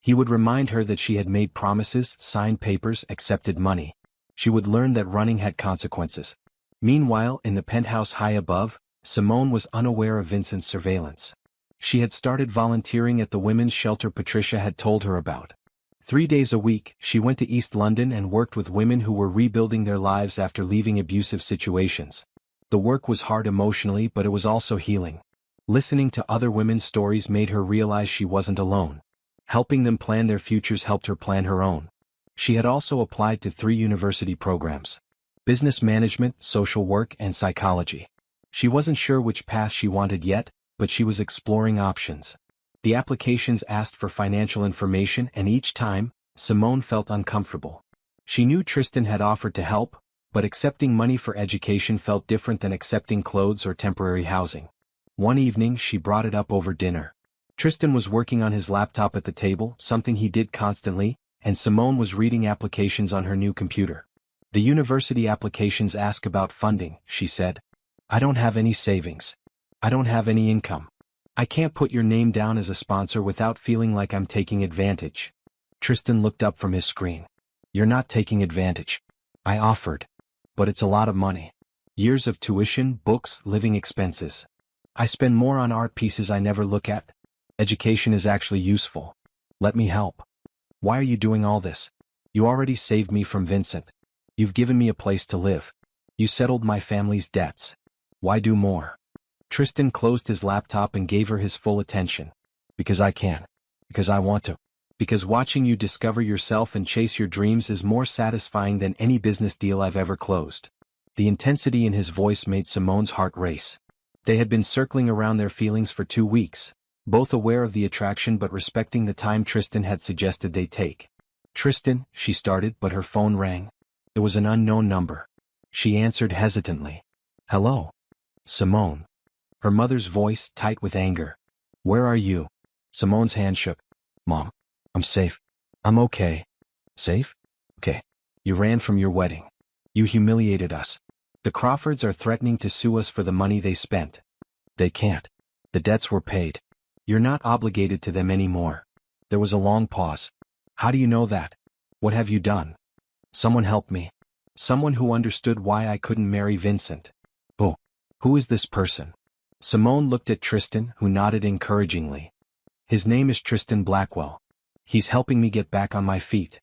[SPEAKER 1] He would remind her that she had made promises, signed papers, accepted money. She would learn that running had consequences. Meanwhile, in the penthouse high above, Simone was unaware of Vincent's surveillance. She had started volunteering at the women's shelter Patricia had told her about. 3 days a week, she went to East London and worked with women who were rebuilding their lives after leaving abusive situations. The work was hard emotionally, but it was also healing. Listening to other women's stories made her realize she wasn't alone. Helping them plan their futures helped her plan her own. She had also applied to 3 university programs: business management, social work, and psychology. She wasn't sure which path she wanted yet, but she was exploring options. The applications asked for financial information, and each time, Simone felt uncomfortable. She knew Tristan had offered to help, but accepting money for education felt different than accepting clothes or temporary housing. One evening she brought it up over dinner. Tristan was working on his laptop at the table, something he did constantly, and Simone was reading applications on her new computer. The university applications ask about funding, she said. I don't have any savings. I don't have any income. I can't put your name down as a sponsor without feeling like I'm taking advantage. Tristan looked up from his screen. You're not taking advantage. I offered. But it's a lot of money. Years of tuition, books, living expenses. I spend more on art pieces I never look at. Education is actually useful. Let me help. Why are you doing all this? You already saved me from Vincent. You've given me a place to live. You settled my family's debts. Why do more? Tristan closed his laptop and gave her his full attention. Because I can. Because I want to. Because watching you discover yourself and chase your dreams is more satisfying than any business deal I've ever closed. The intensity in his voice made Simone's heart race. They had been circling around their feelings for 2 weeks, both aware of the attraction but respecting the time Tristan had suggested they take. Tristan, she started, but her phone rang. It was an unknown number. She answered hesitantly. Hello? Simone. Her mother's voice, tight with anger. Where are you? Simone's hand shook. Mom. I'm safe. I'm okay. Safe? Okay. You ran from your wedding. You humiliated us. The Crawfords are threatening to sue us for the money they spent. They can't. The debts were paid. You're not obligated to them anymore. There was a long pause. How do you know that? What have you done? Someone helped me. Someone who understood why I couldn't marry Vincent. Oh. Who is this person? Simone looked at Tristan, who nodded encouragingly. His name is Tristan Blackwell. He's helping me get back on my feet.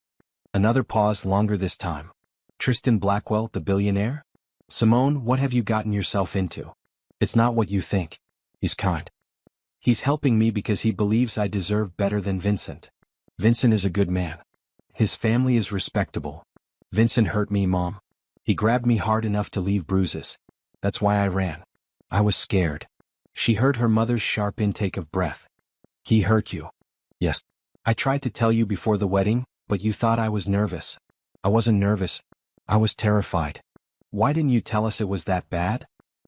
[SPEAKER 1] Another pause, longer this time. Tristan Blackwell, the billionaire? Simone, what have you gotten yourself into? It's not what you think. He's kind. He's helping me because he believes I deserve better than Vincent. Vincent is a good man. His family is respectable. Vincent hurt me, Mom. He grabbed me hard enough to leave bruises. That's why I ran. I was scared. She heard her mother's sharp intake of breath. He hurt you. Yes. I tried to tell you before the wedding, but you thought I was nervous. I wasn't nervous. I was terrified. Why didn't you tell us it was that bad?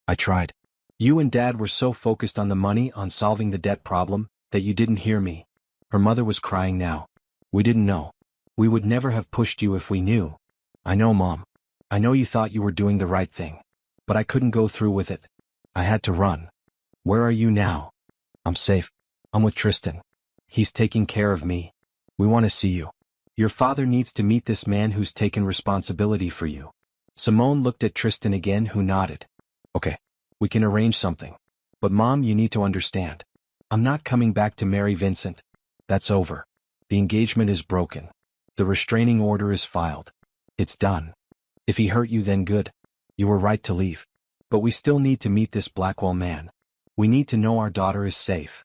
[SPEAKER 1] I tried. You and Dad were so focused on the money, on solving the debt problem, that you didn't hear me. Her mother was crying now. We didn't know. We would never have pushed you if we knew. I know, Mom. I know you thought you were doing the right thing. But I couldn't go through with it. I had to run. Where are you now? I'm safe. I'm with Tristan. He's taking care of me. We want to see you. Your father needs to meet this man who's taken responsibility for you. Simone looked at Tristan again, who nodded. Okay. We can arrange something. But Mom, you need to understand. I'm not coming back to marry Vincent. That's over. The engagement is broken. The restraining order is filed. It's done. If he hurt you, then good. You were right to leave. But we still need to meet this Blackwell man. We need to know our daughter is safe.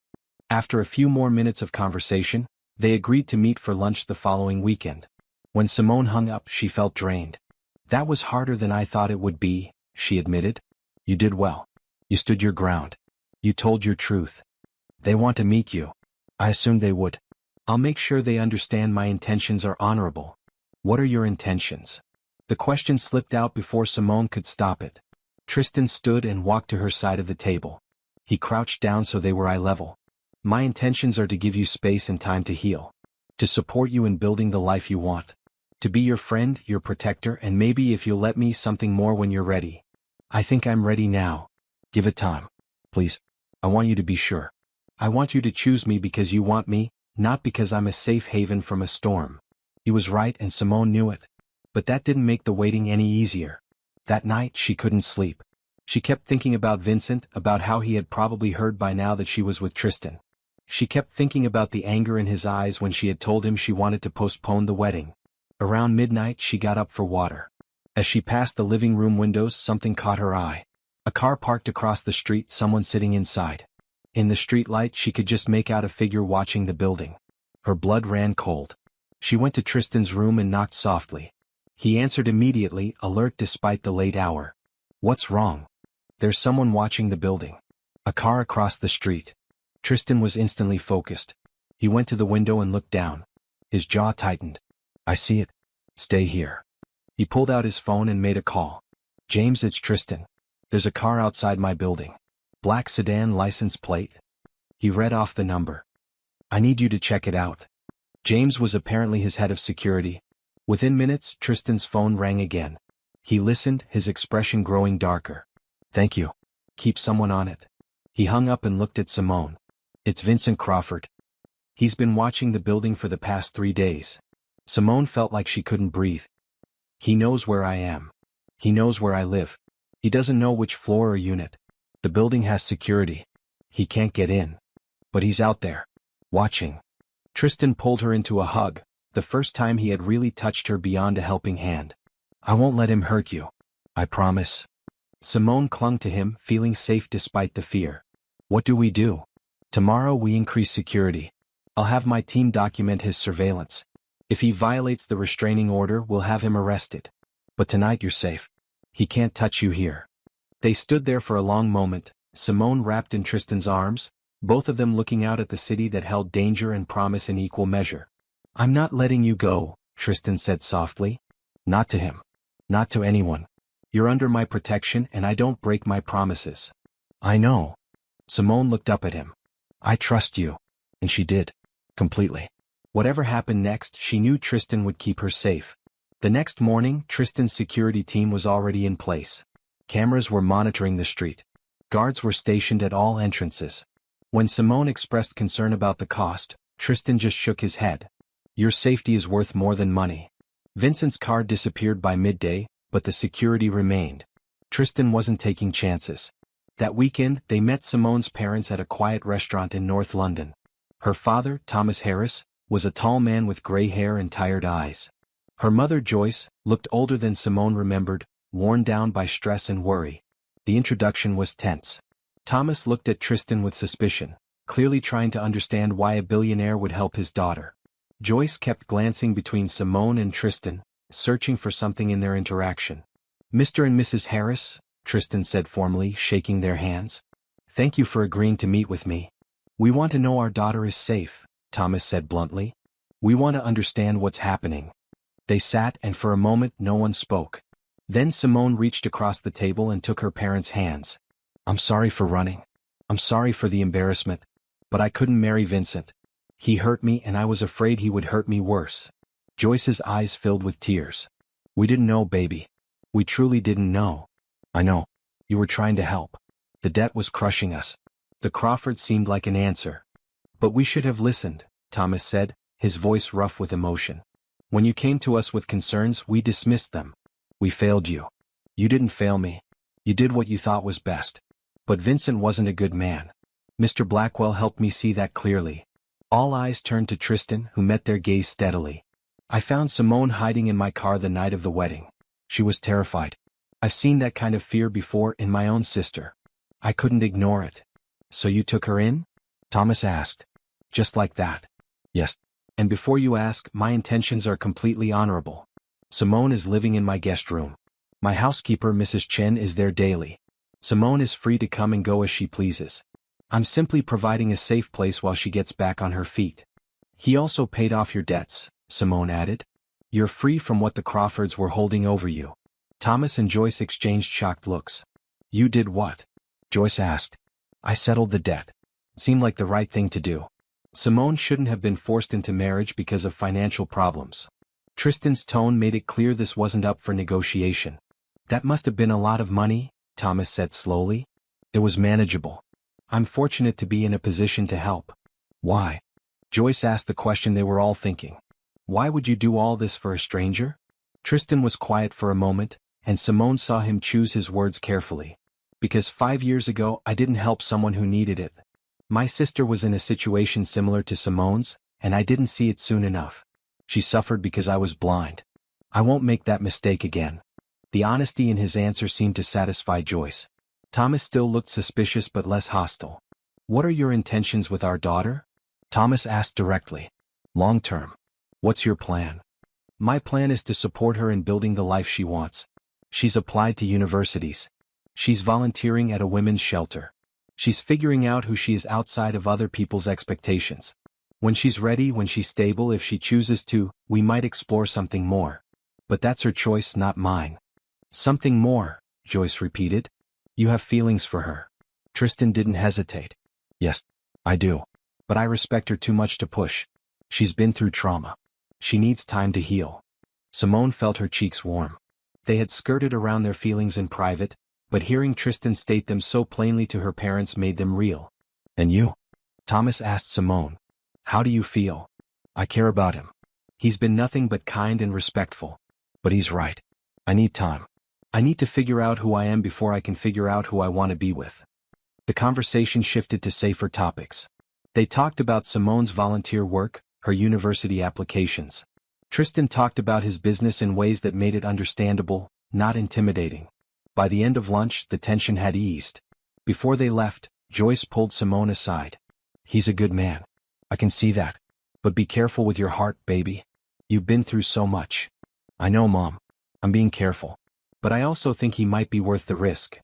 [SPEAKER 1] After a few more minutes of conversation, they agreed to meet for lunch the following weekend. When Simone hung up, she felt drained. That was harder than I thought it would be, she admitted. You did well. You stood your ground. You told your truth. They want to meet you. I assumed they would. I'll make sure they understand my intentions are honorable. What are your intentions? The question slipped out before Simone could stop it. Tristan stood and walked to her side of the table. He crouched down so they were eye level. My intentions are to give you space and time to heal. To support you in building the life you want. To be your friend, your protector, and maybe if you'll let me something more when you're ready. I think I'm ready now. Give it time. Please. I want you to be sure. I want you to choose me because you want me, not because I'm a safe haven from a storm. He was right and Simone knew it. But that didn't make the waiting any easier. That night she couldn't sleep. She kept thinking about Vincent, about how he had probably heard by now that she was with Tristan. She kept thinking about the anger in his eyes when she had told him she wanted to postpone the wedding. Around midnight she got up for water. As she passed the living room windows, something caught her eye. A car parked across the street, someone sitting inside. In the streetlight she could just make out a figure watching the building. Her blood ran cold. She went to Tristan's room and knocked softly. He answered immediately, alert despite the late hour. What's wrong? There's someone watching the building. A car across the street. Tristan was instantly focused. He went to the window and looked down. His jaw tightened. I see it. Stay here. He pulled out his phone and made a call. James, it's Tristan. There's a car outside my building. Black sedan license plate. He read off the number. I need you to check it out. James was apparently his head of security. Within minutes, Tristan's phone rang again. He listened, his expression growing darker. Thank you. Keep someone on it. He hung up and looked at Simone. It's Vincent Crawford. He's been watching the building for the past 3 days. Simone felt like she couldn't breathe. He knows where I am. He knows where I live. He doesn't know which floor or unit. The building has security. He can't get in. But he's out there. Watching. Tristan pulled her into a hug, the first time he had really touched her beyond a helping hand. I won't let him hurt you. I promise. Simone clung to him, feeling safe despite the fear. What do we do? Tomorrow we increase security. I'll have my team document his surveillance. If he violates the restraining order, we'll have him arrested. But tonight you're safe. He can't touch you here. They stood there for a long moment, Simone wrapped in Tristan's arms, both of them looking out at the city that held danger and promise in equal measure. I'm not letting you go, Tristan said softly. Not to him. Not to anyone. You're under my protection and I don't break my promises. I know. Simone looked up at him. I trust you. And she did. Completely. Whatever happened next, she knew Tristan would keep her safe. The next morning, Tristan's security team was already in place. Cameras were monitoring the street. Guards were stationed at all entrances. When Simone expressed concern about the cost, Tristan just shook his head. Your safety is worth more than money. Vincent's car disappeared by midday, but the security remained. Tristan wasn't taking chances. That weekend, they met Simone's parents at a quiet restaurant in North London. Her father, Thomas Harris, was a tall man with gray hair and tired eyes. Her mother, Joyce, looked older than Simone remembered, worn down by stress and worry. The introduction was tense. Thomas looked at Tristan with suspicion, clearly trying to understand why a billionaire would help his daughter. Joyce kept glancing between Simone and Tristan, searching for something in their interaction. Mr. and Mrs. Harris, Tristan said formally, shaking their hands. Thank you for agreeing to meet with me. We want to know our daughter is safe, Thomas said bluntly. We want to understand what's happening. They sat and for a moment no one spoke. Then Simone reached across the table and took her parents' hands. I'm sorry for running. I'm sorry for the embarrassment. But I couldn't marry Vincent. He hurt me and I was afraid he would hurt me worse. Joyce's eyes filled with tears. We didn't know, baby. We truly didn't know. I know. You were trying to help. The debt was crushing us. The Crawfords seemed like an answer. But we should have listened, Thomas said, his voice rough with emotion. When you came to us with concerns, we dismissed them. We failed you. You didn't fail me. You did what you thought was best. But Vincent wasn't a good man. Mr. Blackwell helped me see that clearly. All eyes turned to Tristan, who met their gaze steadily. I found Simone hiding in my car the night of the wedding. She was terrified. I've seen that kind of fear before in my own sister. I couldn't ignore it. So you took her in? Thomas asked. Just like that. Yes. And before you ask, my intentions are completely honorable. Simone is living in my guest room. My housekeeper, Mrs. Chen, is there daily. Simone is free to come and go as she pleases. I'm simply providing a safe place while she gets back on her feet. He also paid off your debts, Simone added. You're free from what the Crawfords were holding over you. Thomas and Joyce exchanged shocked looks. You did what? Joyce asked. I settled the debt. It seemed like the right thing to do. Simone shouldn't have been forced into marriage because of financial problems. Tristan's tone made it clear this wasn't up for negotiation. That must have been a lot of money, Thomas said slowly. It was manageable. I'm fortunate to be in a position to help. Why? Joyce asked the question they were all thinking. Why would you do all this for a stranger? Tristan was quiet for a moment, and Simone saw him choose his words carefully. Because 5 years ago I didn't help someone who needed it. My sister was in a situation similar to Simone's, and I didn't see it soon enough. She suffered because I was blind. I won't make that mistake again. The honesty in his answer seemed to satisfy Joyce. Thomas still looked suspicious but less hostile. What are your intentions with our daughter? Thomas asked directly. Long term. What's your plan? My plan is to support her in building the life she wants. She's applied to universities. She's volunteering at a women's shelter. She's figuring out who she is outside of other people's expectations. When she's ready, when she's stable, if she chooses to, we might explore something more. But that's her choice, not mine. Something more, Joyce repeated. You have feelings for her. Tristan didn't hesitate. Yes, I do. But I respect her too much to push. She's been through trauma. She needs time to heal. Simone felt her cheeks warm. They had skirted around their feelings in private, but hearing Tristan state them so plainly to her parents made them real. And you? Thomas asked Simone. How do you feel? I care about him. He's been nothing but kind and respectful. But he's right. I need time. I need to figure out who I am before I can figure out who I want to be with. The conversation shifted to safer topics. They talked about Simone's volunteer work, her university applications. Tristan talked about his business in ways that made it understandable, not intimidating. By the end of lunch, the tension had eased. Before they left, Joyce pulled Simone aside. He's a good man. I can see that. But be careful with your heart, baby. You've been through so much. I know, Mom. I'm being careful. But I also think he might be worth the risk.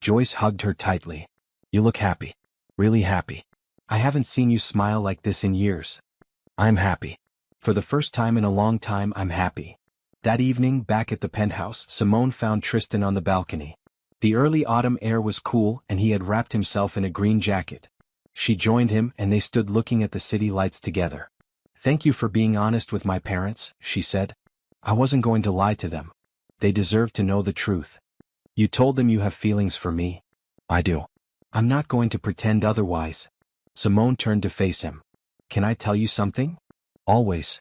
[SPEAKER 1] Joyce hugged her tightly. You look happy. Really happy. I haven't seen you smile like this in years. I'm happy. For the first time in a long time, I'm happy. That evening, back at the penthouse, Simone found Tristan on the balcony. The early autumn air was cool and he had wrapped himself in a green jacket. She joined him and they stood looking at the city lights together. Thank you for being honest with my parents, she said. I wasn't going to lie to them. They deserve to know the truth. You told them you have feelings for me. I do. I'm not going to pretend otherwise. Simone turned to face him. Can I tell you something? Always.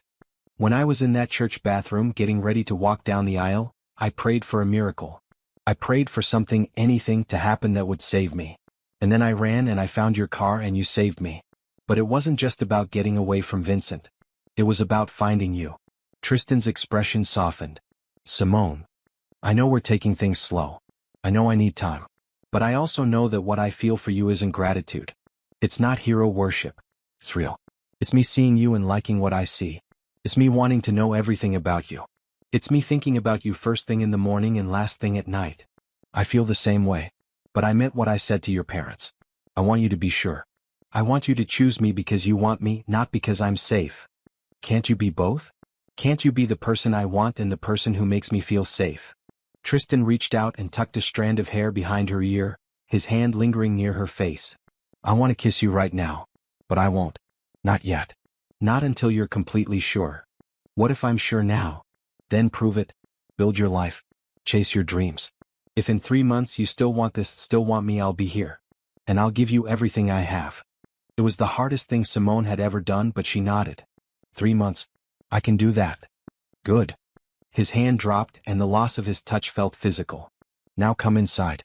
[SPEAKER 1] When I was in that church bathroom getting ready to walk down the aisle, I prayed for a miracle. I prayed for something, anything to happen that would save me. And then I ran and I found your car and you saved me. But it wasn't just about getting away from Vincent. It was about finding you. Tristan's expression softened. Simone. I know we're taking things slow. I know I need time. But I also know that what I feel for you isn't gratitude. It's not hero worship. It's real. It's me seeing you and liking what I see. It's me wanting to know everything about you. It's me thinking about you first thing in the morning and last thing at night. I feel the same way. But I meant what I said to your parents. I want you to be sure. I want you to choose me because you want me, not because I'm safe. Can't you be both? Can't you be the person I want and the person who makes me feel safe? Tristan reached out and tucked a strand of hair behind her ear, his hand lingering near her face. I want to kiss you right now. But I won't. Not yet. Not until you're completely sure. What if I'm sure now? Then prove it. Build your life. Chase your dreams. If in 3 months you still want this, still want me, I'll be here. And I'll give you everything I have. It was the hardest thing Simone had ever done, but she nodded. 3 months. I can do that. Good. His hand dropped and the loss of his touch felt physical. Now come inside.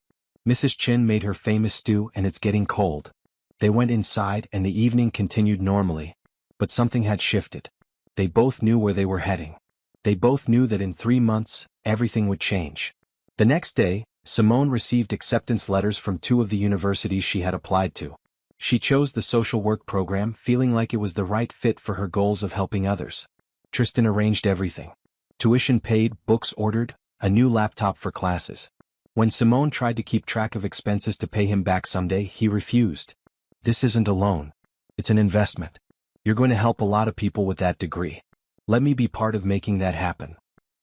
[SPEAKER 1] Mrs. Chin made her famous stew and it's getting cold. They went inside and the evening continued normally. But something had shifted. They both knew where they were heading. They both knew that in 3 months, everything would change. The next day, Simone received acceptance letters from 2 of the universities she had applied to. She chose the social work program feeling like it was the right fit for her goals of helping others. Tristan arranged everything. Tuition paid, books ordered, a new laptop for classes. When Simone tried to keep track of expenses to pay him back someday, he refused. This isn't a loan. It's an investment. You're going to help a lot of people with that degree. Let me be part of making that happen.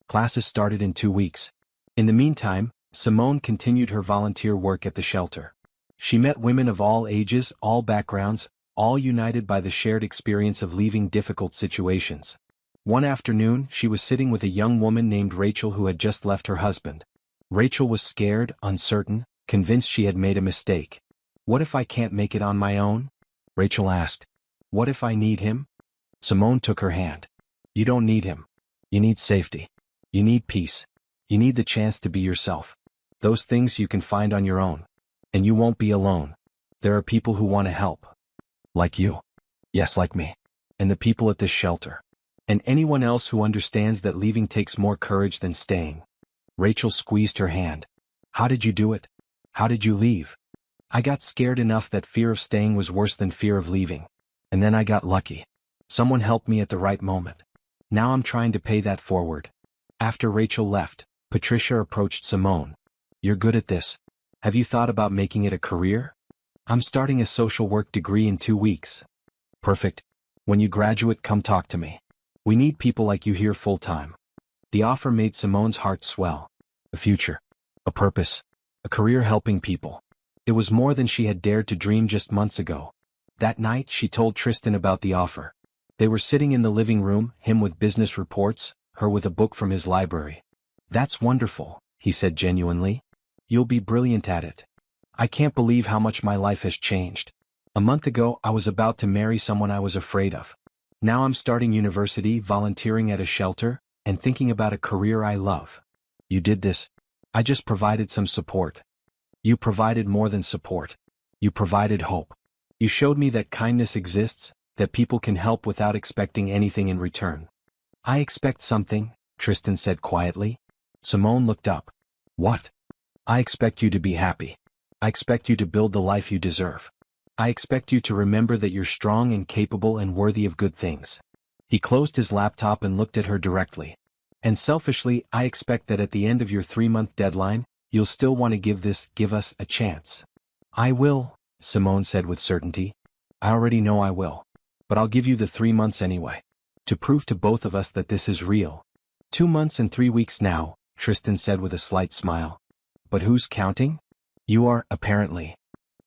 [SPEAKER 1] Classes started in 2 weeks. In the meantime, Simone continued her volunteer work at the shelter. She met women of all ages, all backgrounds, all united by the shared experience of leaving difficult situations. One afternoon, she was sitting with a young woman named Rachel who had just left her husband. Rachel was scared, uncertain, convinced she had made a mistake. What if I can't make it on my own? Rachel asked. What if I need him? Simone took her hand. You don't need him. You need safety. You need peace. You need the chance to be yourself. Those things you can find on your own. And you won't be alone. There are people who want to help. Like you. Yes, like me. And the people at this shelter. And anyone else who understands that leaving takes more courage than staying. Rachel squeezed her hand. How did you do it? How did you leave? I got scared enough that fear of staying was worse than fear of leaving. And then I got lucky. Someone helped me at the right moment. Now I'm trying to pay that forward. After Rachel left, Patricia approached Simone. You're good at this. Have you thought about making it a career? I'm starting a social work degree in 2 weeks. Perfect. When you graduate, come talk to me. We need people like you here full-time. The offer made Simone's heart swell. A future. A purpose. A career helping people. It was more than she had dared to dream just months ago. That night, she told Tristan about the offer. They were sitting in the living room, him with business reports, her with a book from his library. That's wonderful, he said genuinely. You'll be brilliant at it. I can't believe how much my life has changed. A month ago, I was about to marry someone I was afraid of. Now I'm starting university, volunteering at a shelter, and thinking about a career I love. You did this. I just provided some support. You provided more than support. You provided hope. You showed me that kindness exists, that people can help without expecting anything in return. I expect something, Tristan said quietly. Simone looked up. What? I expect you to be happy. I expect you to build the life you deserve. I expect you to remember that you're strong and capable and worthy of good things. He closed his laptop and looked at her directly. And selfishly, I expect that at the end of your 3-month deadline, you'll still want to give us a chance. I will, Simone said with certainty. I already know I will. But I'll give you the 3 months anyway. To prove to both of us that this is real. 2 months and 3 weeks now, Tristan said with a slight smile. But who's counting? You are, apparently.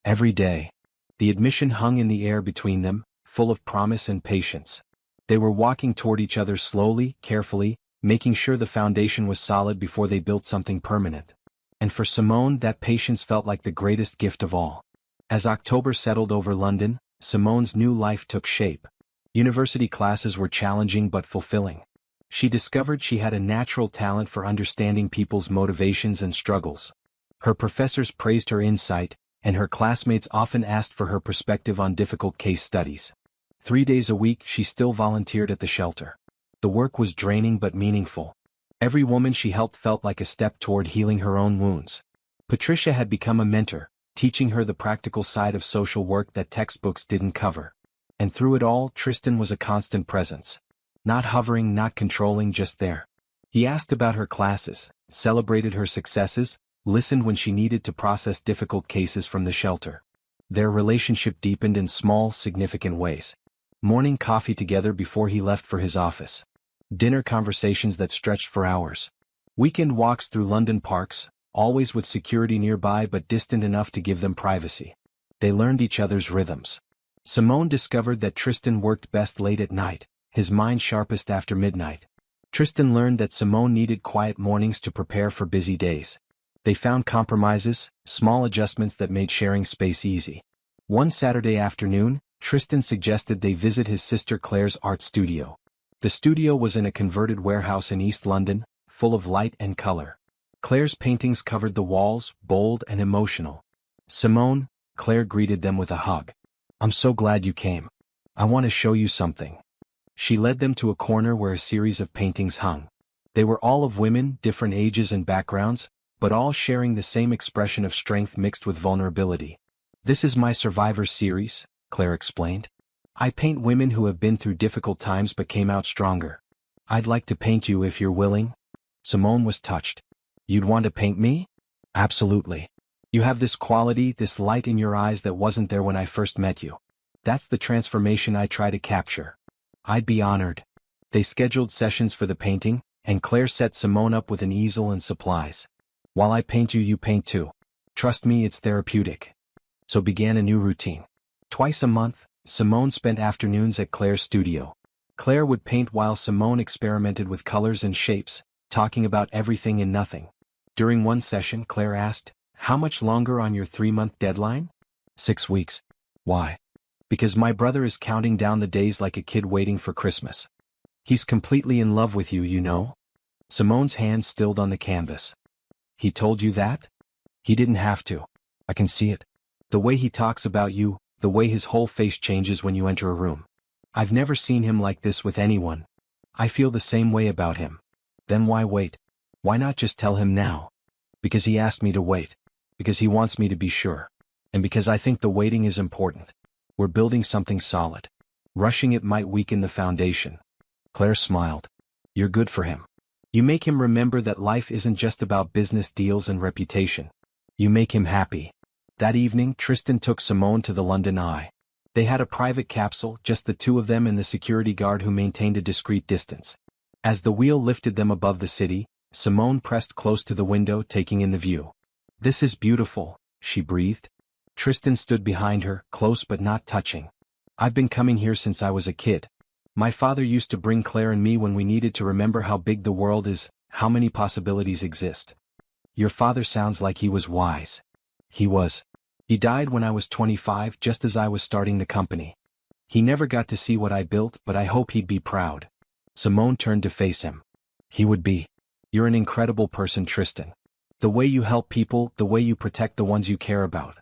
[SPEAKER 1] Every day. The admission hung in the air between them, full of promise and patience. They were walking toward each other slowly, carefully, making sure the foundation was solid before they built something permanent. And for Simone, that patience felt like the greatest gift of all. As October settled over London, Simone's new life took shape. University classes were challenging but fulfilling. She discovered she had a natural talent for understanding people's motivations and struggles. Her professors praised her insight, and her classmates often asked for her perspective on difficult case studies. 3 days a week, she still volunteered at the shelter. The work was draining but meaningful. Every woman she helped felt like a step toward healing her own wounds. Patricia had become a mentor, teaching her the practical side of social work that textbooks didn't cover. And through it all, Tristan was a constant presence. Not hovering, not controlling, just there. He asked about her classes, celebrated her successes, listened when she needed to process difficult cases from the shelter. Their relationship deepened in small, significant ways. Morning coffee together before he left for his office. Dinner conversations that stretched for hours. Weekend walks through London parks, always with security nearby but distant enough to give them privacy. They learned each other's rhythms. Simone discovered that Tristan worked best late at night, his mind sharpest after midnight. Tristan learned that Simone needed quiet mornings to prepare for busy days. They found compromises, small adjustments that made sharing space easy. One Saturday afternoon, Tristan suggested they visit his sister Claire's art studio. The studio was in a converted warehouse in East London, full of light and color. Claire's paintings covered the walls, bold and emotional. Simone, Claire greeted them with a hug. I'm so glad you came. I want to show you something. She led them to a corner where a series of paintings hung. They were all of women, different ages and backgrounds, but all sharing the same expression of strength mixed with vulnerability. This is my Survivor series, Claire explained. I paint women who have been through difficult times but came out stronger. I'd like to paint you if you're willing. Simone was touched. You'd want to paint me? Absolutely. You have this quality, this light in your eyes that wasn't there when I first met you. That's the transformation I try to capture. I'd be honored. They scheduled sessions for the painting, and Claire set Simone up with an easel and supplies. While I paint you, you paint too. Trust me, it's therapeutic. So began a new routine. Twice a month, Simone spent afternoons at Claire's studio. Claire would paint while Simone experimented with colors and shapes, talking about everything and nothing. During one session, Claire asked, "How much longer on your 3-month deadline?" 6 weeks. Why? Because my brother is counting down the days like a kid waiting for Christmas. He's completely in love with you, you know? Simone's hand stilled on the canvas. He told you that? He didn't have to. I can see it. The way he talks about you, the way his whole face changes when you enter a room. I've never seen him like this with anyone. I feel the same way about him. Then why wait? Why not just tell him now? Because he asked me to wait. Because he wants me to be sure. And because I think the waiting is important. We're building something solid. Rushing it might weaken the foundation. Claire smiled. You're good for him. You make him remember that life isn't just about business deals and reputation. You make him happy. That evening, Tristan took Simone to the London Eye. They had a private capsule, just the two of them and the security guard who maintained a discreet distance. As the wheel lifted them above the city, Simone pressed close to the window, taking in the view. This is beautiful, she breathed. Tristan stood behind her, close but not touching. I've been coming here since I was a kid. My father used to bring Claire and me when we needed to remember how big the world is, how many possibilities exist. Your father sounds like he was wise. He was. He died when I was 25, just as I was starting the company. He never got to see what I built, but I hope he'd be proud. Simone turned to face him. He would be. You're an incredible person, Tristan. The way you help people, the way you protect the ones you care about.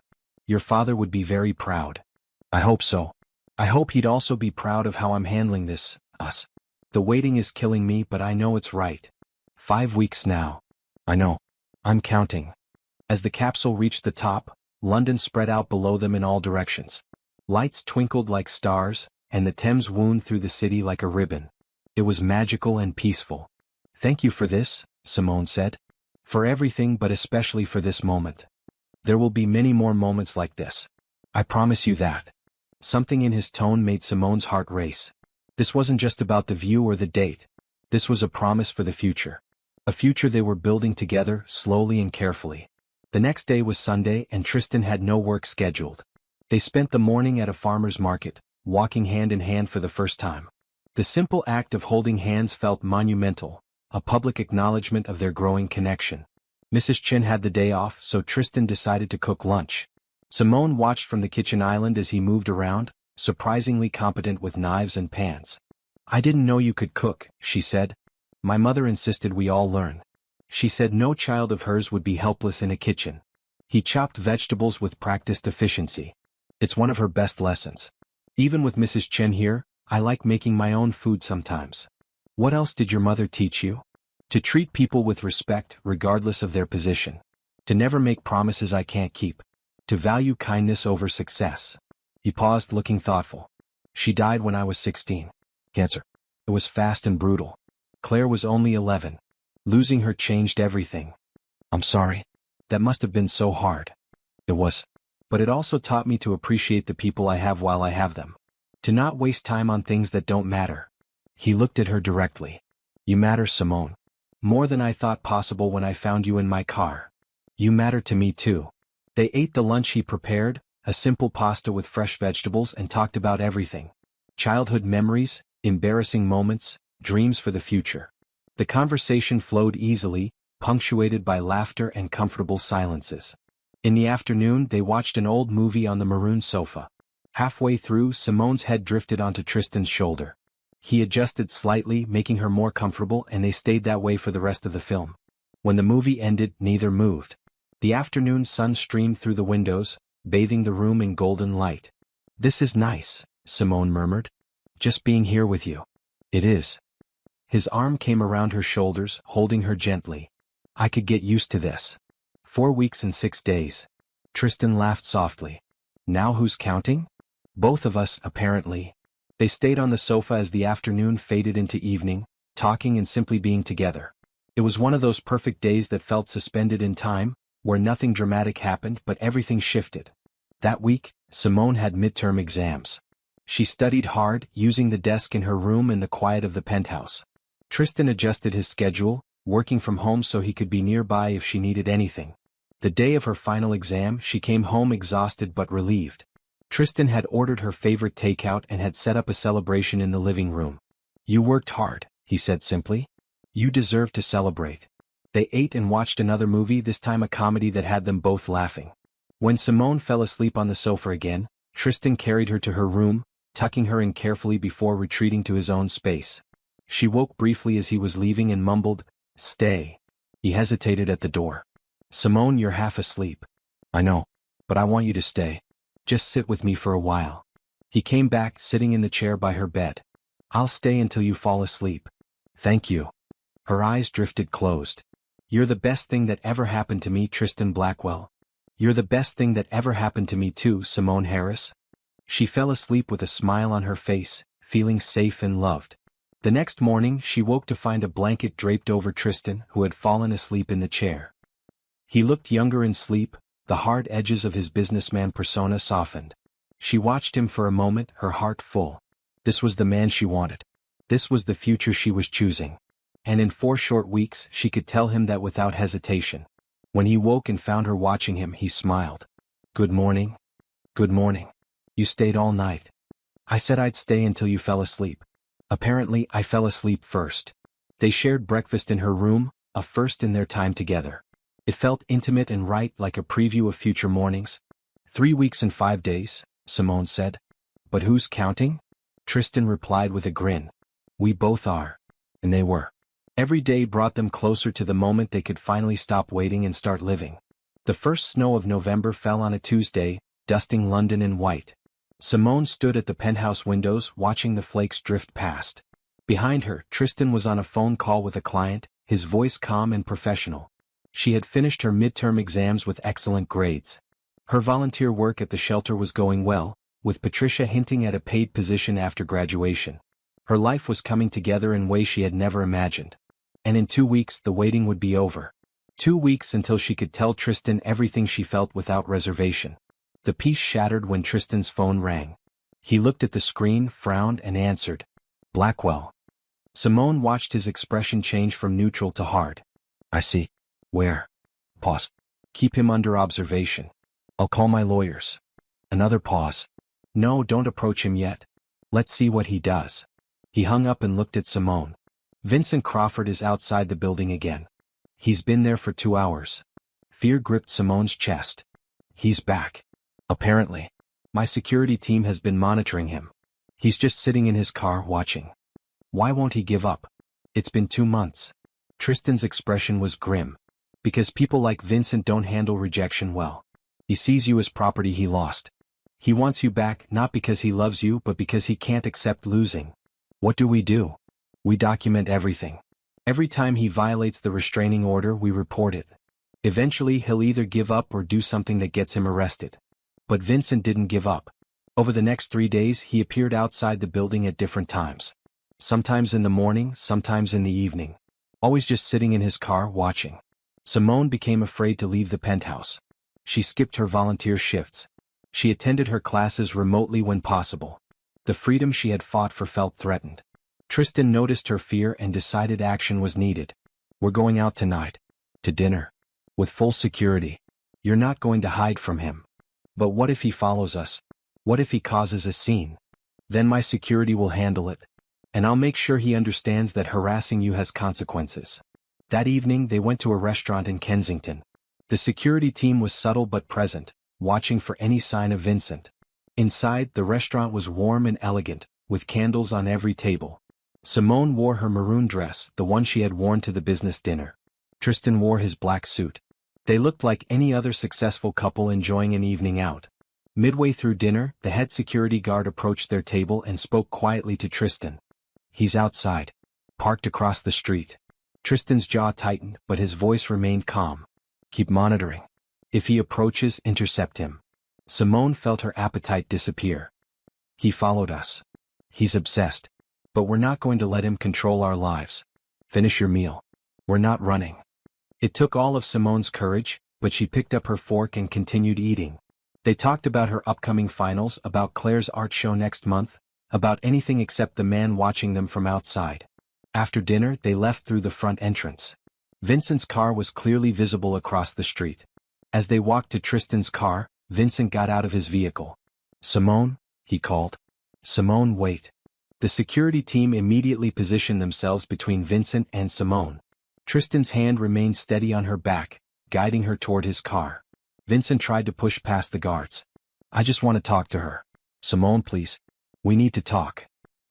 [SPEAKER 1] Your father would be very proud. I hope so. I hope he'd also be proud of how I'm handling this, us. The waiting is killing me, but I know it's right. 5 weeks now. I know. I'm counting. As the capsule reached the top, London spread out below them in all directions. Lights twinkled like stars, and the Thames wound through the city like a ribbon. It was magical and peaceful. Thank you for this, Simone said. For everything, but especially for this moment. There will be many more moments like this. I promise you that. Something in his tone made Simone's heart race. This wasn't just about the view or the date. This was a promise for the future. A future they were building together, slowly and carefully. The next day was Sunday, and Tristan had no work scheduled. They spent the morning at a farmer's market, walking hand in hand for the first time. The simple act of holding hands felt monumental, a public acknowledgement of their growing connection. Mrs. Chin had the day off, so Tristan decided to cook lunch. Simone watched from the kitchen island as he moved around, surprisingly competent with knives and pans. I didn't know you could cook, she said. My mother insisted we all learn. She said no child of hers would be helpless in a kitchen. He chopped vegetables with practiced efficiency. It's one of her best lessons. Even with Mrs. Chen here, I like making my own food sometimes. What else did your mother teach you? To treat people with respect, regardless of their position. To never make promises I can't keep. To value kindness over success. He paused, looking thoughtful. She died when I was 16. Cancer. It was fast and brutal. Claire was only 11. Losing her changed everything. I'm sorry. That must have been so hard. It was. But it also taught me to appreciate the people I have while I have them. To not waste time on things that don't matter. He looked at her directly. You matter, Simone. More than I thought possible when I found you in my car. You matter to me too. They ate the lunch he prepared, a simple pasta with fresh vegetables, and talked about everything. Childhood memories, embarrassing moments, dreams for the future. The conversation flowed easily, punctuated by laughter and comfortable silences. In the afternoon, they watched an old movie on the maroon sofa. Halfway through, Simone's head drifted onto Tristan's shoulder. He adjusted slightly, making her more comfortable, and they stayed that way for the rest of the film. When the movie ended, neither moved. The afternoon sun streamed through the windows, bathing the room in golden light. This is nice, Simone murmured. Just being here with you. It is. His arm came around her shoulders, holding her gently. I could get used to this. 4 weeks and 6 days. Tristan laughed softly. Now who's counting? Both of us, apparently. They stayed on the sofa as the afternoon faded into evening, talking and simply being together. It was one of those perfect days that felt suspended in time, where nothing dramatic happened but everything shifted. That week, Simone had midterm exams. She studied hard, using the desk in her room in the quiet of the penthouse. Tristan adjusted his schedule, working from home so he could be nearby if she needed anything. The day of her final exam, she came home exhausted but relieved. Tristan had ordered her favorite takeout and had set up a celebration in the living room. "You worked hard," he said simply. "You deserve to celebrate." They ate and watched another movie, this time a comedy that had them both laughing. When Simone fell asleep on the sofa again, Tristan carried her to her room, tucking her in carefully before retreating to his own space. She woke briefly as he was leaving and mumbled, "Stay." He hesitated at the door. "Simone, you're half asleep." "I know. But I want you to stay. Just sit with me for a while." He came back, sitting in the chair by her bed. "I'll stay until you fall asleep." "Thank you." Her eyes drifted closed. "You're the best thing that ever happened to me, Tristan Blackwell." "You're the best thing that ever happened to me too, Simone Harris." She fell asleep with a smile on her face, feeling safe and loved. The next morning, she woke to find a blanket draped over Tristan, who had fallen asleep in the chair. He looked younger in sleep, the hard edges of his businessman persona softened. She watched him for a moment, her heart full. This was the man she wanted. This was the future she was choosing. And in 4 short weeks, she could tell him that without hesitation. When he woke and found her watching him, he smiled. "Good morning." "Good morning. You stayed all night." "I said I'd stay until you fell asleep." Apparently, I fell asleep first. They shared breakfast in her room, a first in their time together. It felt intimate and right, like a preview of future mornings. 3 weeks and 5 days, Simone said. "But who's counting?" Tristan replied with a grin. "We both are." And they were. Every day brought them closer to the moment they could finally stop waiting and start living. The first snow of November fell on a Tuesday, dusting London in white. Simone stood at the penthouse windows, watching the flakes drift past. Behind her, Tristan was on a phone call with a client, his voice calm and professional. She had finished her midterm exams with excellent grades. Her volunteer work at the shelter was going well, with Patricia hinting at a paid position after graduation. Her life was coming together in ways she had never imagined. And in 2 weeks the waiting would be over. 2 weeks until she could tell Tristan everything she felt without reservation. The peace shattered when Tristan's phone rang. He looked at the screen, frowned, and answered. "Blackwell." Simone watched his expression change from neutral to hard. "I see. Where?" Pause. "Keep him under observation. I'll call my lawyers." Another pause. "No, don't approach him yet. Let's see what he does." He hung up and looked at Simone. "Vincent Crawford is outside the building again. He's been there for 2 hours." Fear gripped Simone's chest. "He's back. Apparently. My security team has been monitoring him. He's just sitting in his car watching." "Why won't he give up? It's been 2 months." Tristan's expression was grim. "Because people like Vincent don't handle rejection well. He sees you as property he lost. He wants you back not because he loves you but because he can't accept losing." "What do? We document everything. Every time he violates the restraining order, we report it. Eventually he'll either give up or do something that gets him arrested." But Vincent didn't give up. Over the next 3 days he appeared outside the building at different times. Sometimes in the morning, sometimes in the evening. Always just sitting in his car watching. Simone became afraid to leave the penthouse. She skipped her volunteer shifts. She attended her classes remotely when possible. The freedom she had fought for felt threatened. Tristan noticed her fear and decided action was needed. "We're going out tonight. To dinner. With full security. You're not going to hide from him." "But what if he follows us? What if he causes a scene? Then my security will handle it. And I'll make sure he understands that harassing you has consequences." That evening they went to a restaurant in Kensington. The security team was subtle but present, watching for any sign of Vincent. Inside, the restaurant was warm and elegant, with candles on every table. Simone wore her maroon dress, the one she had worn to the business dinner. Tristan wore his black suit. They looked like any other successful couple enjoying an evening out. Midway through dinner, the head security guard approached their table and spoke quietly to Tristan. "He's outside. Parked across the street." Tristan's jaw tightened, but his voice remained calm. "Keep monitoring. If he approaches, intercept him." Simone felt her appetite disappear. He followed us. He's obsessed. But we're not going to let him control our lives. Finish your meal. We're not running. It took all of Simone's courage, but she picked up her fork and continued eating. They talked about her upcoming finals, about Claire's art show next month, about anything except the man watching them from outside. After dinner, they left through the front entrance. Vincent's car was clearly visible across the street. As they walked to Tristan's car, Vincent got out of his vehicle. "Simone," he called. "Simone, wait." The security team immediately positioned themselves between Vincent and Simone. Tristan's hand remained steady on her back, guiding her toward his car. Vincent tried to push past the guards. "I just want to talk to her. Simone, please. We need to talk."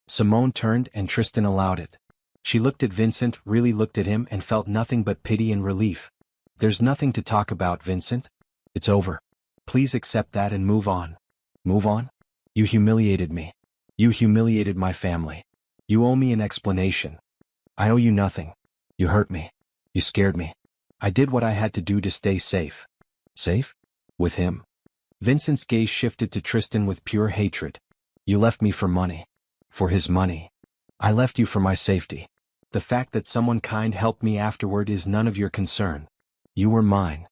[SPEAKER 1] Simone turned and Tristan allowed it. She looked at Vincent, really looked at him, and felt nothing but pity and relief. "There's nothing to talk about, Vincent. It's over. Please accept that and move on." "Move on? You humiliated me. You humiliated my family. You owe me an explanation." "I owe you nothing. You hurt me. You scared me. I did what I had to do to stay safe." "Safe? With him?" Vincent's gaze shifted to Tristan with pure hatred. "You left me for money. For his money. I left you for my safety. The fact that someone kind helped me afterward is none of your concern. You were mine.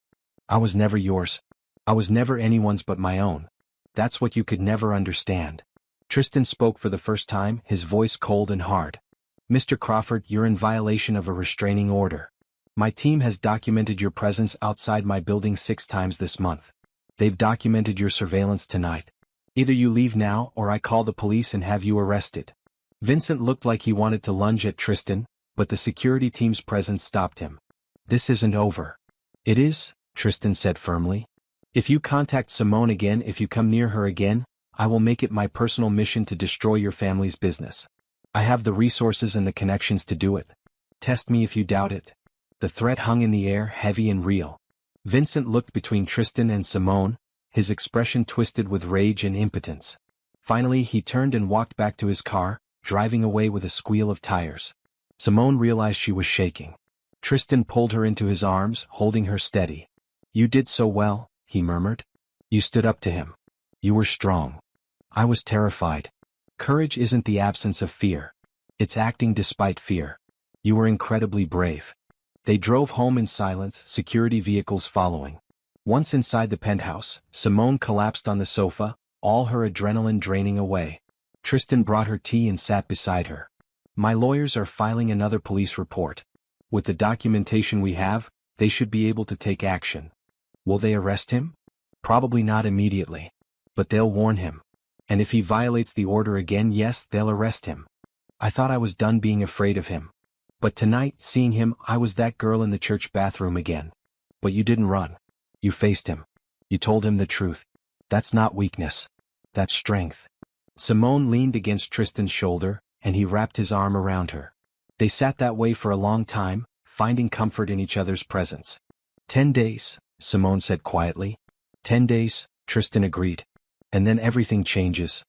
[SPEAKER 1] I was never yours. I was never anyone's but my own. That's what you could never understand." Tristan spoke for the first time, his voice cold and hard. "Mr. Crawford, you're in violation of a restraining order. My team has documented your presence outside my building 6 times this month. They've documented your surveillance tonight. Either you leave now or I call the police and have you arrested." Vincent looked like he wanted to lunge at Tristan, but the security team's presence stopped him. "This isn't over." "It is," Tristan said firmly. "If you contact Simone again, if you come near her again, I will make it my personal mission to destroy your family's business. I have the resources and the connections to do it. Test me if you doubt it." The threat hung in the air, heavy and real. Vincent looked between Tristan and Simone, his expression twisted with rage and impotence. Finally, he turned and walked back to his car, driving away with a squeal of tires. Simone realized she was shaking. Tristan pulled her into his arms, holding her steady. "You did so well," he murmured. "You stood up to him. You were strong. I was terrified. Courage isn't the absence of fear. It's acting despite fear. You were incredibly brave." They drove home in silence, security vehicles following. Once inside the penthouse, Simone collapsed on the sofa, all her adrenaline draining away. Tristan brought her tea and sat beside her. "My lawyers are filing another police report. With the documentation we have, they should be able to take action." "Will they arrest him?" "Probably not immediately. But they'll warn him. And if he violates the order again, yes, they'll arrest him. I thought I was done being afraid of him. But tonight, seeing him, I was that girl in the church bathroom again. But you didn't run. You faced him. You told him the truth. That's not weakness. That's strength." Simone leaned against Tristan's shoulder, and he wrapped his arm around her. They sat that way for a long time, finding comfort in each other's presence. 10 days, Simone said quietly. 10 days, Tristan agreed. And then everything changes.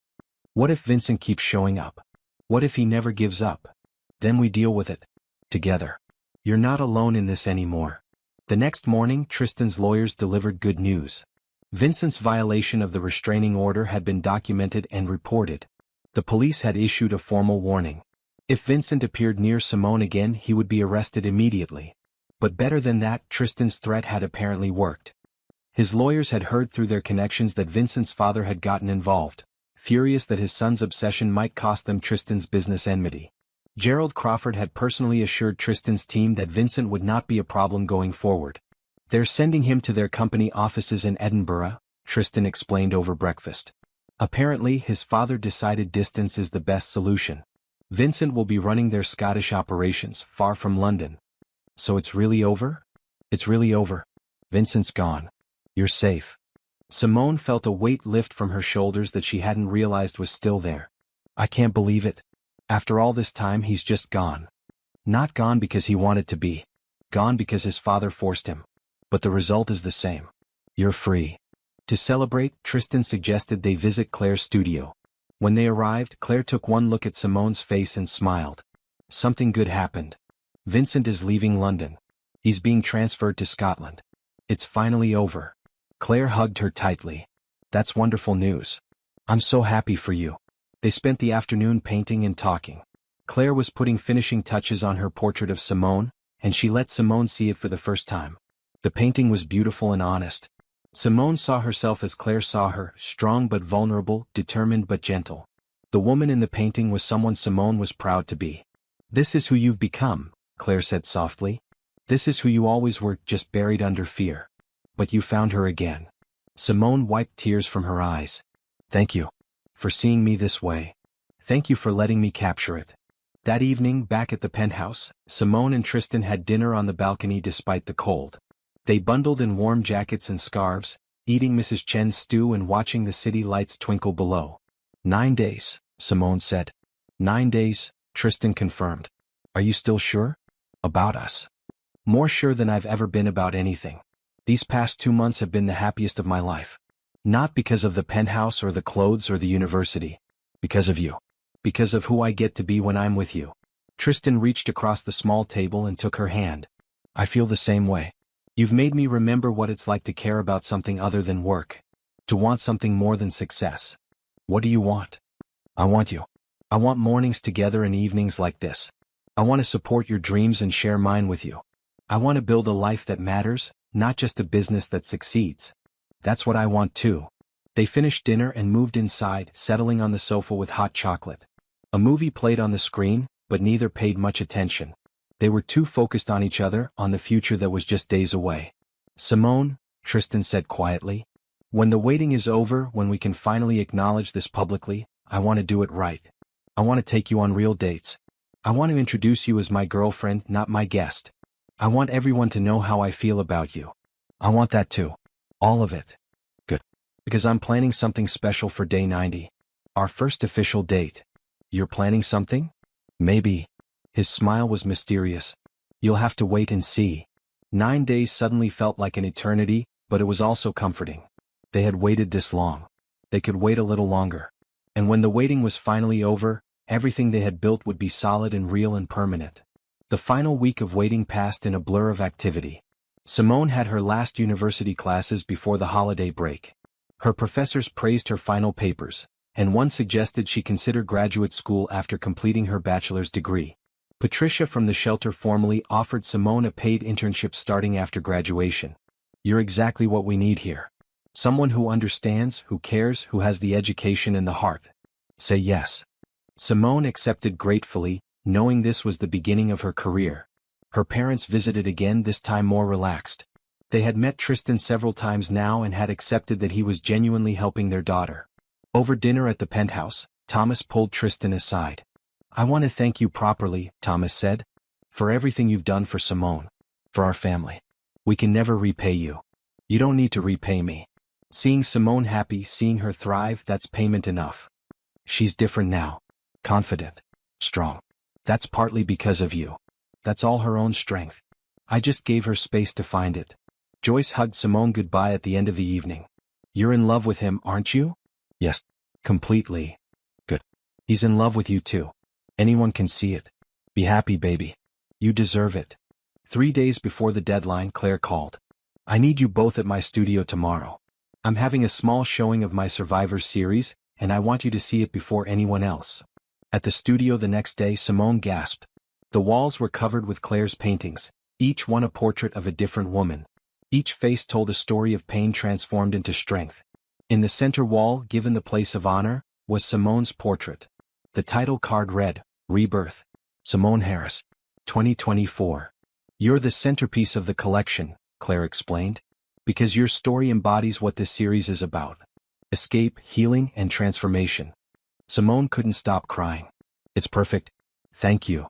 [SPEAKER 1] What if Vincent keeps showing up? What if he never gives up? Then we deal with it. Together. You're not alone in this anymore. The next morning, Tristan's lawyers delivered good news. Vincent's violation of the restraining order had been documented and reported. The police had issued a formal warning. If Vincent appeared near Simone again, he would be arrested immediately. But better than that, Tristan's threat had apparently worked. His lawyers had heard through their connections that Vincent's father had gotten involved, furious that his son's obsession might cost them Tristan's business enmity. Gerald Crawford had personally assured Tristan's team that Vincent would not be a problem going forward. "They're sending him to their company offices in Edinburgh," Tristan explained over breakfast. Apparently, his father decided distance is the best solution. Vincent will be running their Scottish operations, far from London. "So it's really over?" "It's really over. Vincent's gone. You're safe." Simone felt a weight lift from her shoulders that she hadn't realized was still there. "I can't believe it. After all this time, he's just gone. Not gone because he wanted to be. Gone because his father forced him. But the result is the same. You're free." To celebrate, Tristan suggested they visit Claire's studio. When they arrived, Claire took one look at Simone's face and smiled. "Something good happened. Vincent is leaving London. He's being transferred to Scotland. It's finally over." Claire hugged her tightly. That's wonderful news. I'm so happy for you. They spent the afternoon painting and talking. Claire was putting finishing touches on her portrait of Simone, and she let Simone see it for the first time. The painting was beautiful and honest. Simone saw herself as Claire saw her, strong but vulnerable, determined but gentle. The woman in the painting was someone Simone was proud to be. This is who you've become, Claire said softly. This is who you always were, just buried under fear. But you found her again. Simone wiped tears from her eyes. Thank you for seeing me this way. Thank you for letting me capture it. That evening, back at the penthouse, Simone and Tristan had dinner on the balcony despite the cold. They bundled in warm jackets and scarves, eating Mrs. Chen's stew and watching the city lights twinkle below. 9 days, Simone said. 9 days, Tristan confirmed. Are you still sure? About us? More sure than I've ever been about anything. These past 2 months have been the happiest of my life. Not because of the penthouse or the clothes or the university. Because of you. Because of who I get to be when I'm with you. Tristan reached across the small table and took her hand. I feel the same way. You've made me remember what it's like to care about something other than work. To want something more than success. What do you want? I want you. I want mornings together and evenings like this. I want to support your dreams and share mine with you. I want to build a life that matters, not just a business that succeeds. That's what I want too. They finished dinner and moved inside, settling on the sofa with hot chocolate. A movie played on the screen, but neither paid much attention. They were too focused on each other, on the future that was just days away. Simone, Tristan said quietly, when the waiting is over, when we can finally acknowledge this publicly, I want to do it right. I want to take you on real dates. I want to introduce you as my girlfriend, not my guest. I want everyone to know how I feel about you. I want that too. All of it. Good. Because I'm planning something special for day 90. Our first official date. You're planning something? Maybe. His smile was mysterious. You'll have to wait and see. 9 days suddenly felt like an eternity, but it was also comforting. They had waited this long. They could wait a little longer. And when the waiting was finally over, everything they had built would be solid and real and permanent. The final week of waiting passed in a blur of activity. Simone had her last university classes before the holiday break. Her professors praised her final papers, and one suggested she consider graduate school after completing her bachelor's degree. Patricia from the shelter formally offered Simone a paid internship starting after graduation. You're exactly what we need here. Someone who understands, who cares, who has the education and the heart. Say yes. Simone accepted gratefully, knowing this was the beginning of her career. Her parents visited again, this time more relaxed. They had met Tristan several times now and had accepted that he was genuinely helping their daughter. Over dinner at the penthouse, Thomas pulled Tristan aside. I want to thank you properly, Thomas said, for everything you've done for Simone, for our family. We can never repay you. You don't need to repay me. Seeing Simone happy, seeing her thrive, that's payment enough. She's different now. Confident. Strong. That's partly because of you. That's all her own strength. I just gave her space to find it. Joyce hugged Simone goodbye at the end of the evening. You're in love with him, aren't you? Yes. Completely. Good. He's in love with you too. Anyone can see it. Be happy, baby. You deserve it. 3 days before the deadline, Claire called. I need you both at my studio tomorrow. I'm having a small showing of my Survivors series, and I want you to see it before anyone else. At the studio the next day, Simone gasped. The walls were covered with Claire's paintings, each one a portrait of a different woman. Each face told a story of pain transformed into strength. In the center wall, given the place of honor, was Simone's portrait. The title card read, Rebirth. Simone Harris. 2024. You're the centerpiece of the collection, Claire explained. Because your story embodies what this series is about. Escape, healing, and transformation. Simone couldn't stop crying. It's perfect. Thank you.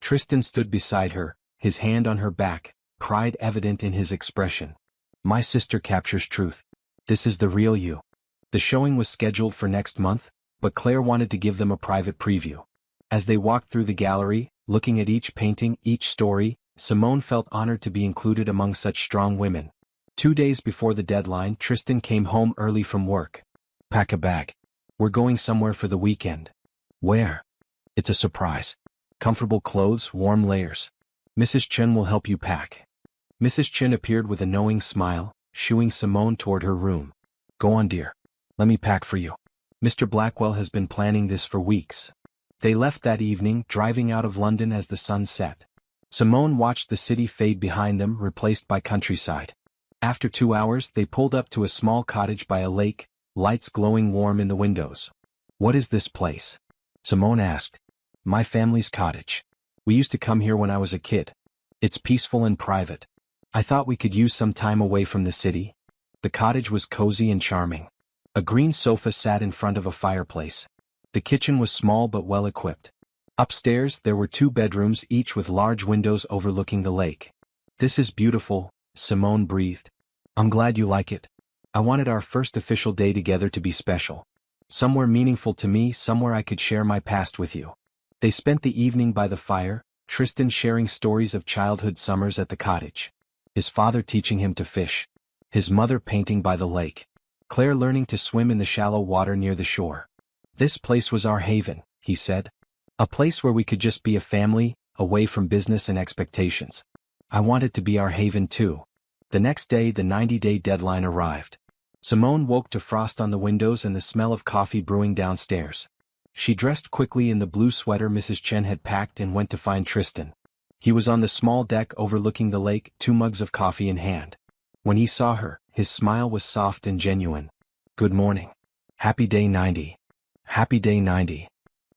[SPEAKER 1] Tristan stood beside her, his hand on her back, pride evident in his expression. My sister captures truth. This is the real you. The showing was scheduled for next month, but Claire wanted to give them a private preview. As they walked through the gallery, looking at each painting, each story, Simone felt honored to be included among such strong women. 2 days before the deadline, Tristan came home early from work. Pack a bag. We're going somewhere for the weekend. Where? It's a surprise. Comfortable clothes, warm layers. Mrs. Chen will help you pack. Mrs. Chen appeared with a knowing smile, shooing Simone toward her room. Go on, dear. Let me pack for you. Mr. Blackwell has been planning this for weeks. They left that evening, driving out of London as the sun set. Simone watched the city fade behind them, replaced by countryside. After 2 hours, they pulled up to a small cottage by a lake, lights glowing warm in the windows. "What is this place?" Simone asked. "My family's cottage. We used to come here when I was a kid. It's peaceful and private. I thought we could use some time away from the city." The cottage was cozy and charming. A green sofa sat in front of a fireplace. The kitchen was small but well equipped. Upstairs, there were 2 bedrooms, each with large windows overlooking the lake. "This is beautiful," Simone breathed. "I'm glad you like it. I wanted our first official day together to be special. Somewhere meaningful to me, somewhere I could share my past with you." They spent the evening by the fire, Tristan sharing stories of childhood summers at the cottage. His father teaching him to fish. His mother painting by the lake. Claire learning to swim in the shallow water near the shore. "This place was our haven," he said. "A place where we could just be a family, away from business and expectations. I wanted to be our haven too." The next day, the 90-day deadline arrived. Simone woke to frost on the windows and the smell of coffee brewing downstairs. She dressed quickly in the blue sweater Mrs. Chen had packed and went to find Tristan. He was on the small deck overlooking the lake, 2 mugs of coffee in hand. When he saw her, his smile was soft and genuine. "Good morning. Happy day 90. Happy day 90.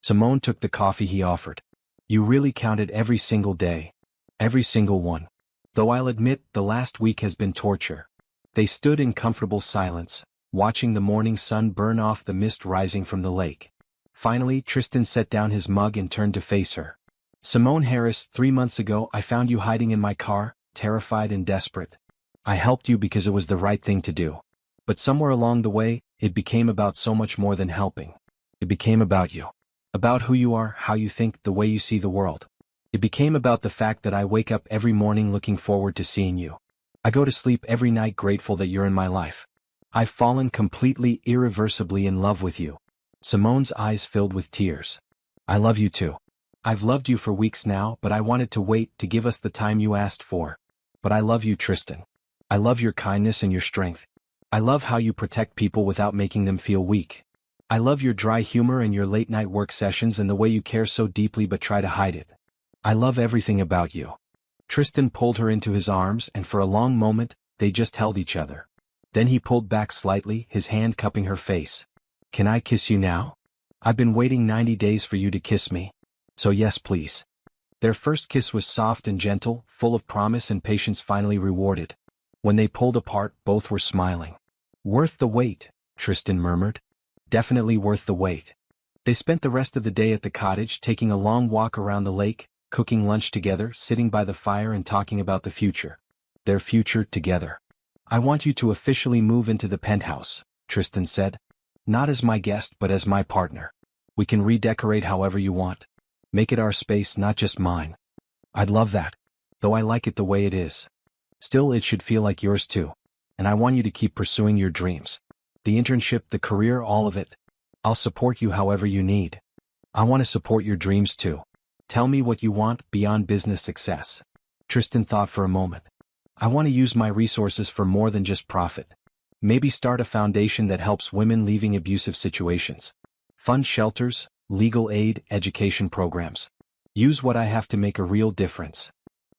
[SPEAKER 1] Simone took the coffee he offered. "You really counted every single day. Every single one. Though I'll admit, the last week has been torture." They stood in comfortable silence, watching the morning sun burn off the mist rising from the lake. Finally, Tristan set down his mug and turned to face her. "Simone Harris, 3 months ago I found you hiding in my car, terrified and desperate. I helped you because it was the right thing to do. But somewhere along the way, it became about so much more than helping. It became about you. About who you are, how you think, the way you see the world. It became about the fact that I wake up every morning looking forward to seeing you. I go to sleep every night grateful that you're in my life. I've fallen completely, irreversibly in love with you." Simone's eyes filled with tears. "I love you too. I've loved you for weeks now, but I wanted to wait to give us the time you asked for. But I love you, Tristan. I love your kindness and your strength. I love how you protect people without making them feel weak. I love your dry humor and your late-night work sessions and the way you care so deeply but try to hide it. I love everything about you." Tristan pulled her into his arms, and for a long moment, they just held each other. Then he pulled back slightly, his hand cupping her face. "Can I kiss you now? I've been waiting 90 days for you to kiss me. So yes, please." Their first kiss was soft and gentle, full of promise and patience finally rewarded. When they pulled apart, both were smiling. "Worth the wait," Tristan murmured. "Definitely worth the wait." They spent the rest of the day at the cottage, taking a long walk around the lake, cooking lunch together, sitting by the fire and talking about the future. Their future together. "I want you to officially move into the penthouse," Tristan said. "Not as my guest but as my partner. We can redecorate however you want. Make it our space, not just mine." "I'd love that. Though I like it the way it is. Still, it should feel like yours too. And I want you to keep pursuing your dreams. The internship, the career, all of it. I'll support you however you need. I want to support your dreams too. Tell me what you want beyond business success." Tristan thought for a moment. "I want to use my resources for more than just profit. Maybe start a foundation that helps women leaving abusive situations. Fund shelters, legal aid, education programs. Use what I have to make a real difference."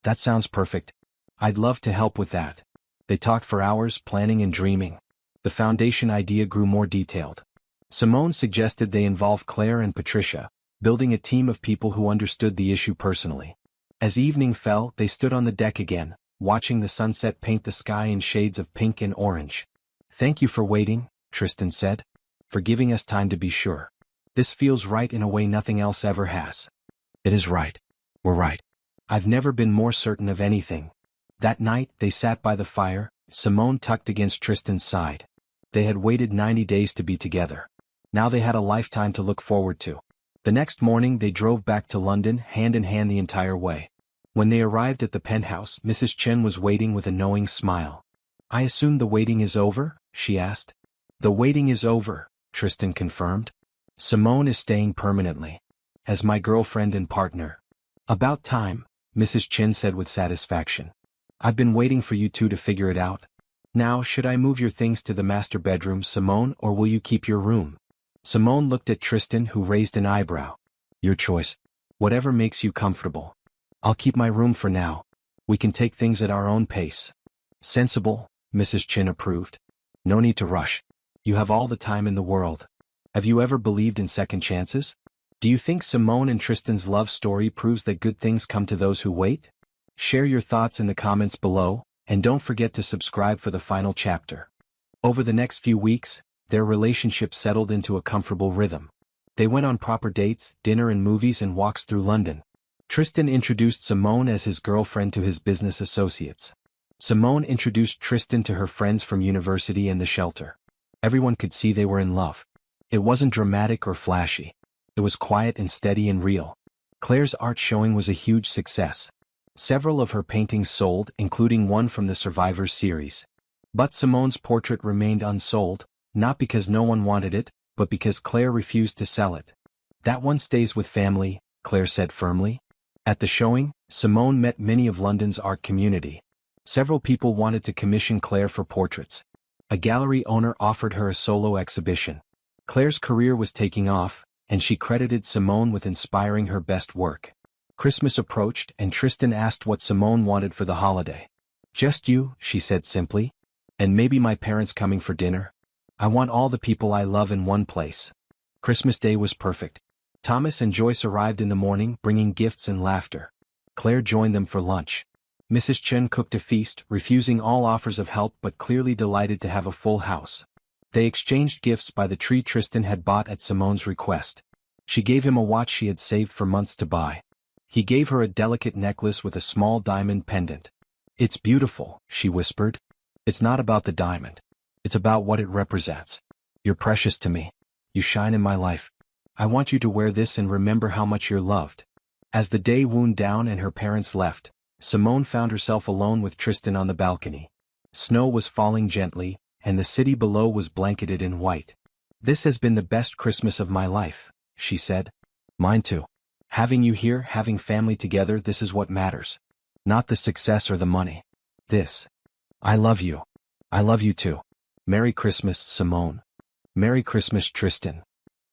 [SPEAKER 1] "That sounds perfect. I'd love to help with that." They talked for hours, planning and dreaming. The foundation idea grew more detailed. Simone suggested they involve Claire and Patricia, building a team of people who understood the issue personally. As evening fell, they stood on the deck again, watching the sunset paint the sky in shades of pink and orange. "Thank you for waiting," Tristan said. "For giving us time to be sure. This feels right in a way nothing else ever has." "It is right. We're right. I've never been more certain of anything." That night, they sat by the fire, Simone tucked against Tristan's side. They had waited 90 days to be together. Now they had a lifetime to look forward to. The next morning they drove back to London, hand in hand the entire way. When they arrived at the penthouse, Mrs. Chen was waiting with a knowing smile. "I assume the waiting is over?" she asked. "The waiting is over," Tristan confirmed. "Simone is staying permanently. As my girlfriend and partner." "About time," Mrs. Chen said with satisfaction. "I've been waiting for you two to figure it out." Now, should I move your things to the master bedroom, Simone, or will you keep your room? Simone looked at Tristan, who raised an eyebrow. Your choice. Whatever makes you comfortable. I'll keep my room for now. We can take things at our own pace. Sensible, Mrs. Chin approved. No need to rush. You have all the time in the world. Have you ever believed in second chances? Do you think Simone and Tristan's love story proves that good things come to those who wait? Share your thoughts in the comments below, and don't forget to subscribe for the final chapter. Over the next few weeks, their relationship settled into a comfortable rhythm. They went on proper dates, dinner and movies and walks through London. Tristan introduced Simone as his girlfriend to his business associates. Simone introduced Tristan to her friends from university and the shelter. Everyone could see they were in love. It wasn't dramatic or flashy. It was quiet and steady and real. Claire's art showing was a huge success. Several of her paintings sold, including one from the Survivors series. But Simone's portrait remained unsold, not because no one wanted it, but because Claire refused to sell it. That one stays with family, Claire said firmly. At the showing, Simone met many of London's art community. Several people wanted to commission Claire for portraits. A gallery owner offered her a solo exhibition. Claire's career was taking off, and she credited Simone with inspiring her best work. Christmas approached, and Tristan asked what Simone wanted for the holiday. Just you, she said simply. And maybe my parents coming for dinner. I want all the people I love in one place. Christmas Day was perfect. Thomas and Joyce arrived in the morning, bringing gifts and laughter. Claire joined them for lunch. Mrs. Chen cooked a feast, refusing all offers of help but clearly delighted to have a full house. They exchanged gifts by the tree Tristan had bought at Simone's request. She gave him a watch she had saved for months to buy. He gave her a delicate necklace with a small diamond pendant. It's beautiful, she whispered. It's not about the diamond. It's about what it represents. You're precious to me. You shine in my life. I want you to wear this and remember how much you're loved. As the day wound down and her parents left, Simone found herself alone with Tristan on the balcony. Snow was falling gently, and the city below was blanketed in white. This has been the best Christmas of my life, she said. Mine too. Having you here, having family together, this is what matters. Not the success or the money. This. I love you. I love you too. Merry Christmas, Simone. Merry Christmas, Tristan.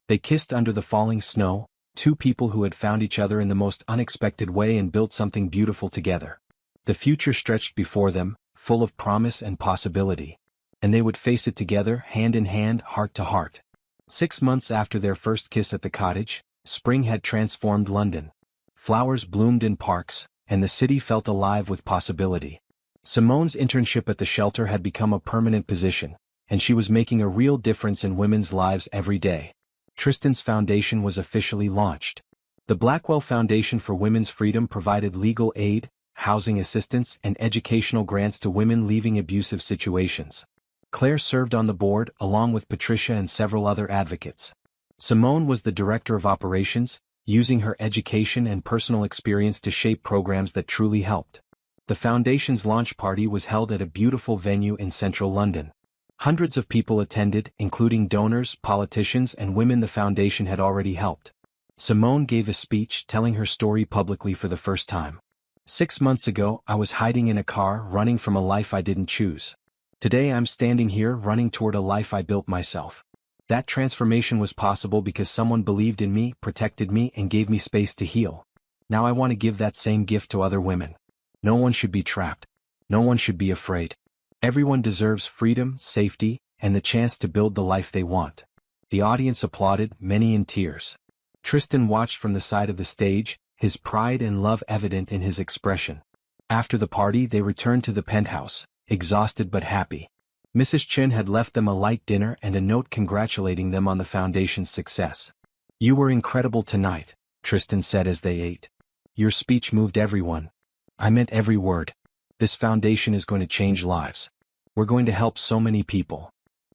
[SPEAKER 1] They kissed under the falling snow, two people who had found each other in the most unexpected way and built something beautiful together. The future stretched before them, full of promise and possibility. And they would face it together, hand in hand, heart to heart. 6 months after their first kiss at the cottage, spring had transformed London. Flowers bloomed in parks, and the city felt alive with possibility. Simone's internship at the shelter had become a permanent position, and she was making a real difference in women's lives every day. Tristan's foundation was officially launched. The Blackwell Foundation for Women's Freedom provided legal aid, housing assistance, and educational grants to women leaving abusive situations. Claire served on the board, along with Patricia and several other advocates. Simone was the director of operations, using her education and personal experience to shape programs that truly helped. The foundation's launch party was held at a beautiful venue in central London. Hundreds of people attended, including donors, politicians, and women the foundation had already helped. Simone gave a speech telling her story publicly for the first time. 6 months ago, I was hiding in a car, running from a life I didn't choose. Today I'm standing here, running toward a life I built myself. That transformation was possible because someone believed in me, protected me, and gave me space to heal. Now I want to give that same gift to other women. No one should be trapped. No one should be afraid. Everyone deserves freedom, safety, and the chance to build the life they want. The audience applauded, many in tears. Tristan watched from the side of the stage, his pride and love evident in his expression. After the party, they returned to the penthouse, exhausted but happy. Mrs. Chen had left them a light dinner and a note congratulating them on the foundation's success. You were incredible tonight, Tristan said as they ate. Your speech moved everyone. I meant every word. This foundation is going to change lives. We're going to help so many people.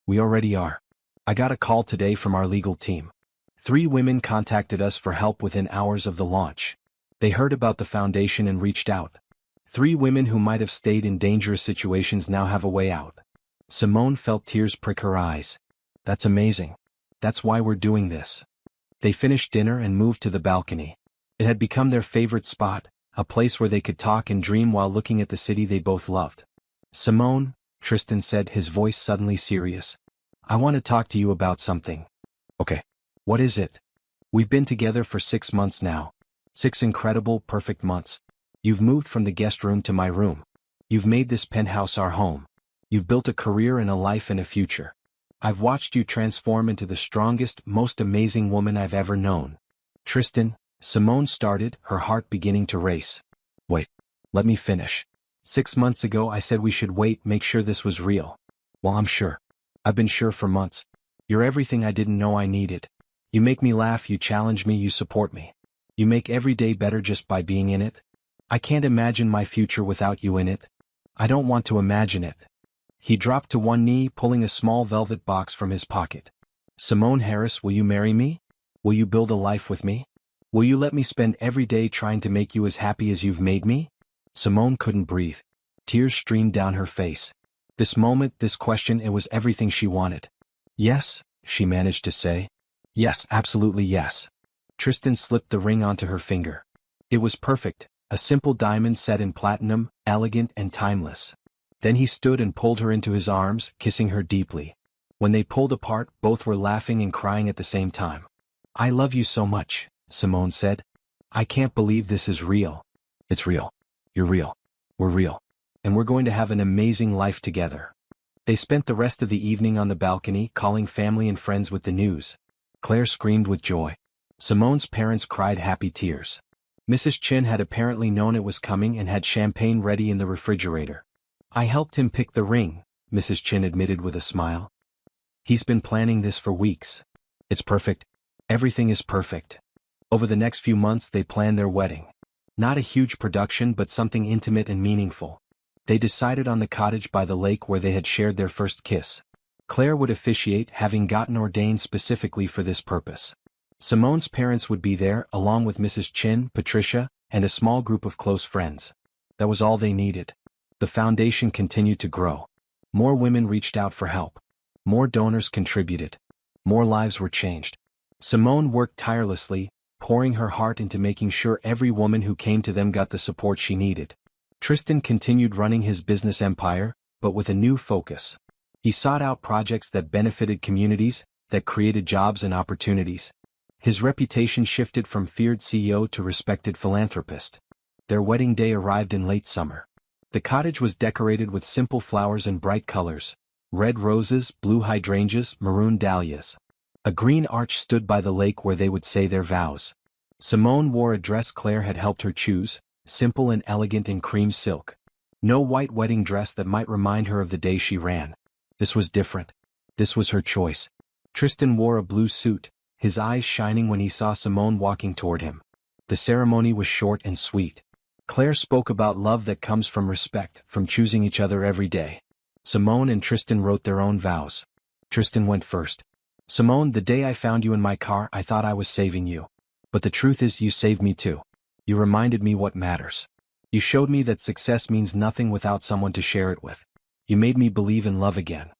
[SPEAKER 1] We already are. I got a call today from our legal team. 3 women contacted us for help within hours of the launch. They heard about the foundation and reached out. 3 women who might have stayed in dangerous situations now have a way out. Simone felt tears prick her eyes. That's amazing. That's why we're doing this. They finished dinner and moved to the balcony. It had become their favorite spot, a place where they could talk and dream while looking at the city they both loved. Simone, Tristan said, his voice suddenly serious. I want to talk to you about something. Okay. What is it? We've been together for 6 months now. 6 incredible, perfect months. You've moved from the guest room to my room. You've made this penthouse our home. You've built a career and a life and a future. I've watched you transform into the strongest, most amazing woman I've ever known. Tristan, Simone started, her heart beginning to race. Wait. Let me finish. 6 months ago I said we should wait, make sure this was real. Well, I'm sure. I've been sure for months. You're everything I didn't know I needed. You make me laugh, you challenge me, you support me. You make every day better just by being in it. I can't imagine my future without you in it. I don't want to imagine it. He dropped to one knee, pulling a small velvet box from his pocket. Simone Harris, will you marry me? Will you build a life with me? Will you let me spend every day trying to make you as happy as you've made me? Simone couldn't breathe. Tears streamed down her face. This moment, this question, it was everything she wanted. Yes, she managed to say. Yes, absolutely yes. Tristan slipped the ring onto her finger. It was perfect, a simple diamond set in platinum, elegant and timeless. Then he stood and pulled her into his arms, kissing her deeply. When they pulled apart, both were laughing and crying at the same time. I love you so much, Simone said. I can't believe this is real. It's real. You're real. We're real. And we're going to have an amazing life together. They spent the rest of the evening on the balcony, calling family and friends with the news. Claire screamed with joy. Simone's parents cried happy tears. Mrs. Chin had apparently known it was coming and had champagne ready in the refrigerator. I helped him pick the ring, Mrs. Chin admitted with a smile. He's been planning this for weeks. It's perfect. Everything is perfect. Over the next few months they planned their wedding. Not a huge production, but something intimate and meaningful. They decided on the cottage by the lake where they had shared their first kiss. Claire would officiate, having gotten ordained specifically for this purpose. Simone's parents would be there, along with Mrs. Chin, Patricia, and a small group of close friends. That was all they needed. The foundation continued to grow. More women reached out for help. More donors contributed. More lives were changed. Simone worked tirelessly, pouring her heart into making sure every woman who came to them got the support she needed. Tristan continued running his business empire, but with a new focus. He sought out projects that benefited communities, that created jobs and opportunities. His reputation shifted from feared CEO to respected philanthropist. Their wedding day arrived in late summer. The cottage was decorated with simple flowers and bright colors: red roses, blue hydrangeas, maroon dahlias. A green arch stood by the lake where they would say their vows. Simone wore a dress Claire had helped her choose, simple and elegant in cream silk. No white wedding dress that might remind her of the day she ran. This was different. This was her choice. Tristan wore a blue suit, his eyes shining when he saw Simone walking toward him. The ceremony was short and sweet. Claire spoke about love that comes from respect, from choosing each other every day. Simone and Tristan wrote their own vows. Tristan went first. Simone, the day I found you in my car, I thought I was saving you. But the truth is, you saved me too. You reminded me what matters. You showed me that success means nothing without someone to share it with. You made me believe in love again.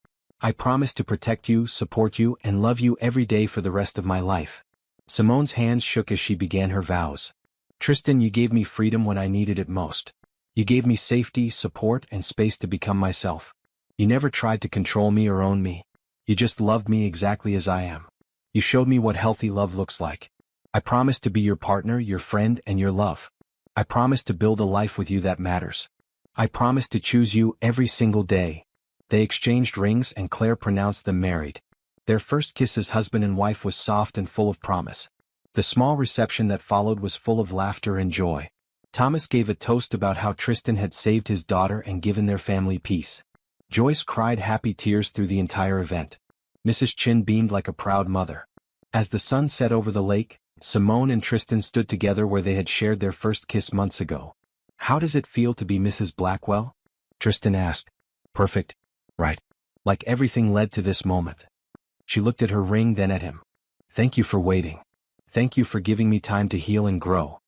[SPEAKER 1] I promise to protect you, support you, and love you every day for the rest of my life. Simone's hands shook as she began her vows. Tristan, you gave me freedom when I needed it most. You gave me safety, support, and space to become myself. You never tried to control me or own me. You just loved me exactly as I am. You showed me what healthy love looks like. I promise to be your partner, your friend, and your love. I promise to build a life with you that matters. I promise to choose you every single day. They exchanged rings and Claire pronounced them married. Their first kiss as husband and wife was soft and full of promise. The small reception that followed was full of laughter and joy. Thomas gave a toast about how Tristan had saved his daughter and given their family peace. Joyce cried happy tears through the entire event. Mrs. Chin beamed like a proud mother. As the sun set over the lake, Simone and Tristan stood together where they had shared their first kiss months ago. How does it feel to be Mrs. Blackwell? Tristan asked. Perfect. Right. Like everything led to this moment. She looked at her ring, then at him. Thank you for waiting. Thank you for giving me time to heal and grow.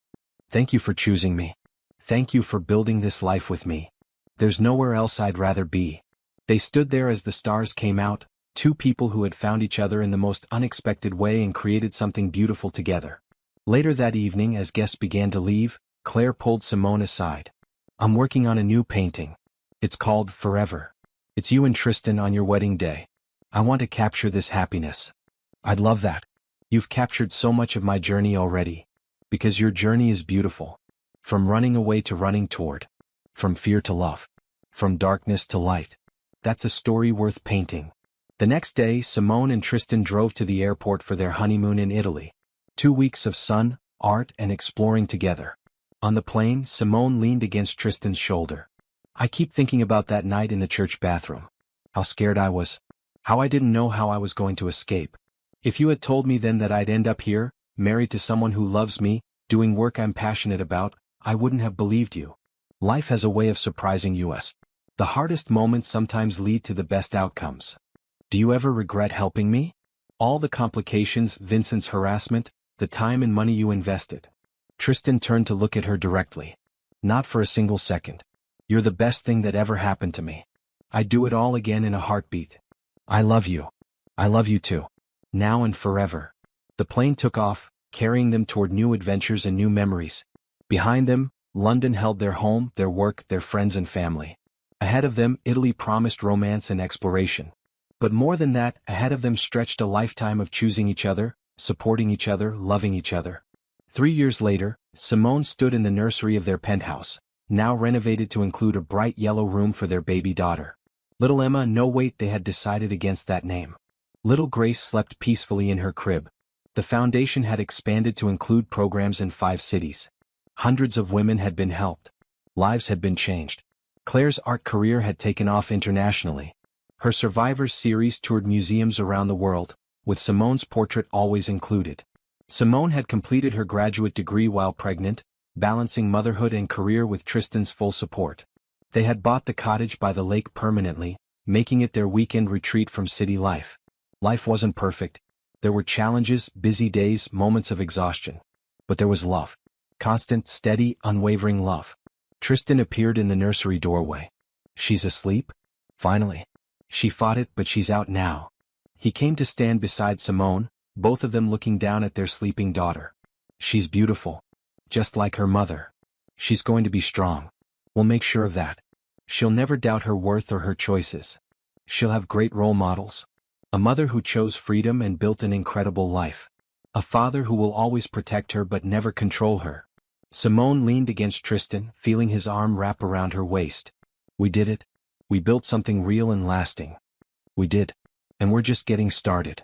[SPEAKER 1] Thank you for choosing me. Thank you for building this life with me. There's nowhere else I'd rather be. They stood there as the stars came out, two people who had found each other in the most unexpected way and created something beautiful together. Later that evening, as guests began to leave, Claire pulled Simone aside. I'm working on a new painting. It's called Forever. It's you and Tristan on your wedding day. I want to capture this happiness. I'd love that. You've captured so much of my journey already. Because your journey is beautiful. From running away to running toward. From fear to love. From darkness to light. That's a story worth painting. The next day, Simone and Tristan drove to the airport for their honeymoon in Italy. 2 weeks of sun, art, and exploring together. On the plane, Simone leaned against Tristan's shoulder. I keep thinking about that night in the church bathroom. How scared I was. How I didn't know how I was going to escape. If you had told me then that I'd end up here, married to someone who loves me, doing work I'm passionate about, I wouldn't have believed you. Life has a way of surprising us. The hardest moments sometimes lead to the best outcomes. Do you ever regret helping me? All the complications, Vincent's harassment, the time and money you invested. Tristan turned to look at her directly. Not for a single second. You're the best thing that ever happened to me. I'd do it all again in a heartbeat. I love you. I love you too. Now and forever. The plane took off, carrying them toward new adventures and new memories. Behind them, London held their home, their work, their friends and family. Ahead of them, Italy promised romance and exploration. But more than that, ahead of them stretched a lifetime of choosing each other, supporting each other, loving each other. 3 years later, Simone stood in the nursery of their penthouse, now renovated to include a bright yellow room for their baby daughter. Little Emma, no wait, they had decided against that name. Little Grace slept peacefully in her crib. The foundation had expanded to include programs in 5 cities. Hundreds of women had been helped. Lives had been changed. Claire's art career had taken off internationally. Her Survivors series toured museums around the world, with Simone's portrait always included. Simone had completed her graduate degree while pregnant, balancing motherhood and career with Tristan's full support. They had bought the cottage by the lake permanently, making it their weekend retreat from city life. Life wasn't perfect. There were challenges, busy days, moments of exhaustion. But there was love. Constant, steady, unwavering love. Tristan appeared in the nursery doorway. She's asleep? Finally. She fought it, but she's out now. He came to stand beside Simone, both of them looking down at their sleeping daughter. She's beautiful. Just like her mother. She's going to be strong. We'll make sure of that. She'll never doubt her worth or her choices. She'll have great role models. A mother who chose freedom and built an incredible life. A father who will always protect her but never control her. Simone leaned against Tristan, feeling his arm wrap around her waist. We did it. We built something real and lasting. We did. And we're just getting started.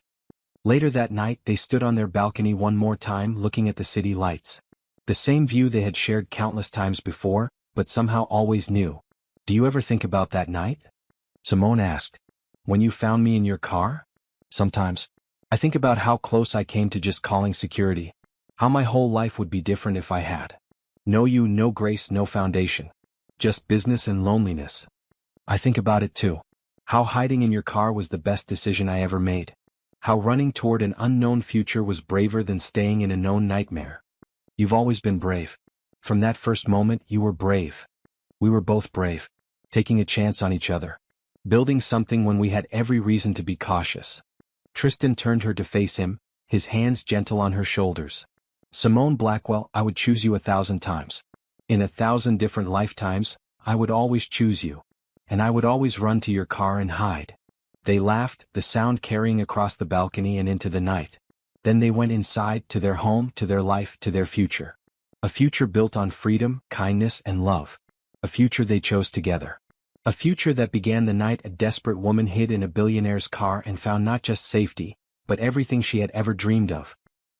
[SPEAKER 1] Later that night, they stood on their balcony one more time looking at the city lights. The same view they had shared countless times before, but somehow always new. Do you ever think about that night? Simone asked. When you found me in your car? Sometimes. I think about how close I came to just calling security. How my whole life would be different if I had. No you, no Grace, no foundation. Just business and loneliness. I think about it too. How hiding in your car was the best decision I ever made. How running toward an unknown future was braver than staying in a known nightmare. You've always been brave. From that first moment, you were brave. We were both brave. Taking a chance on each other. Building something when we had every reason to be cautious. Tristan turned her to face him, his hands gentle on her shoulders. Simone Blackwell, I would choose you 1,000 times. In 1,000 different lifetimes, I would always choose you. And I would always run to your car and hide. They laughed, the sound carrying across the balcony and into the night. Then they went inside, to their home, to their life, to their future. A future built on freedom, kindness, and love. A future they chose together. A future that began the night a desperate woman hid in a billionaire's car and found not just safety, but everything she had ever dreamed of.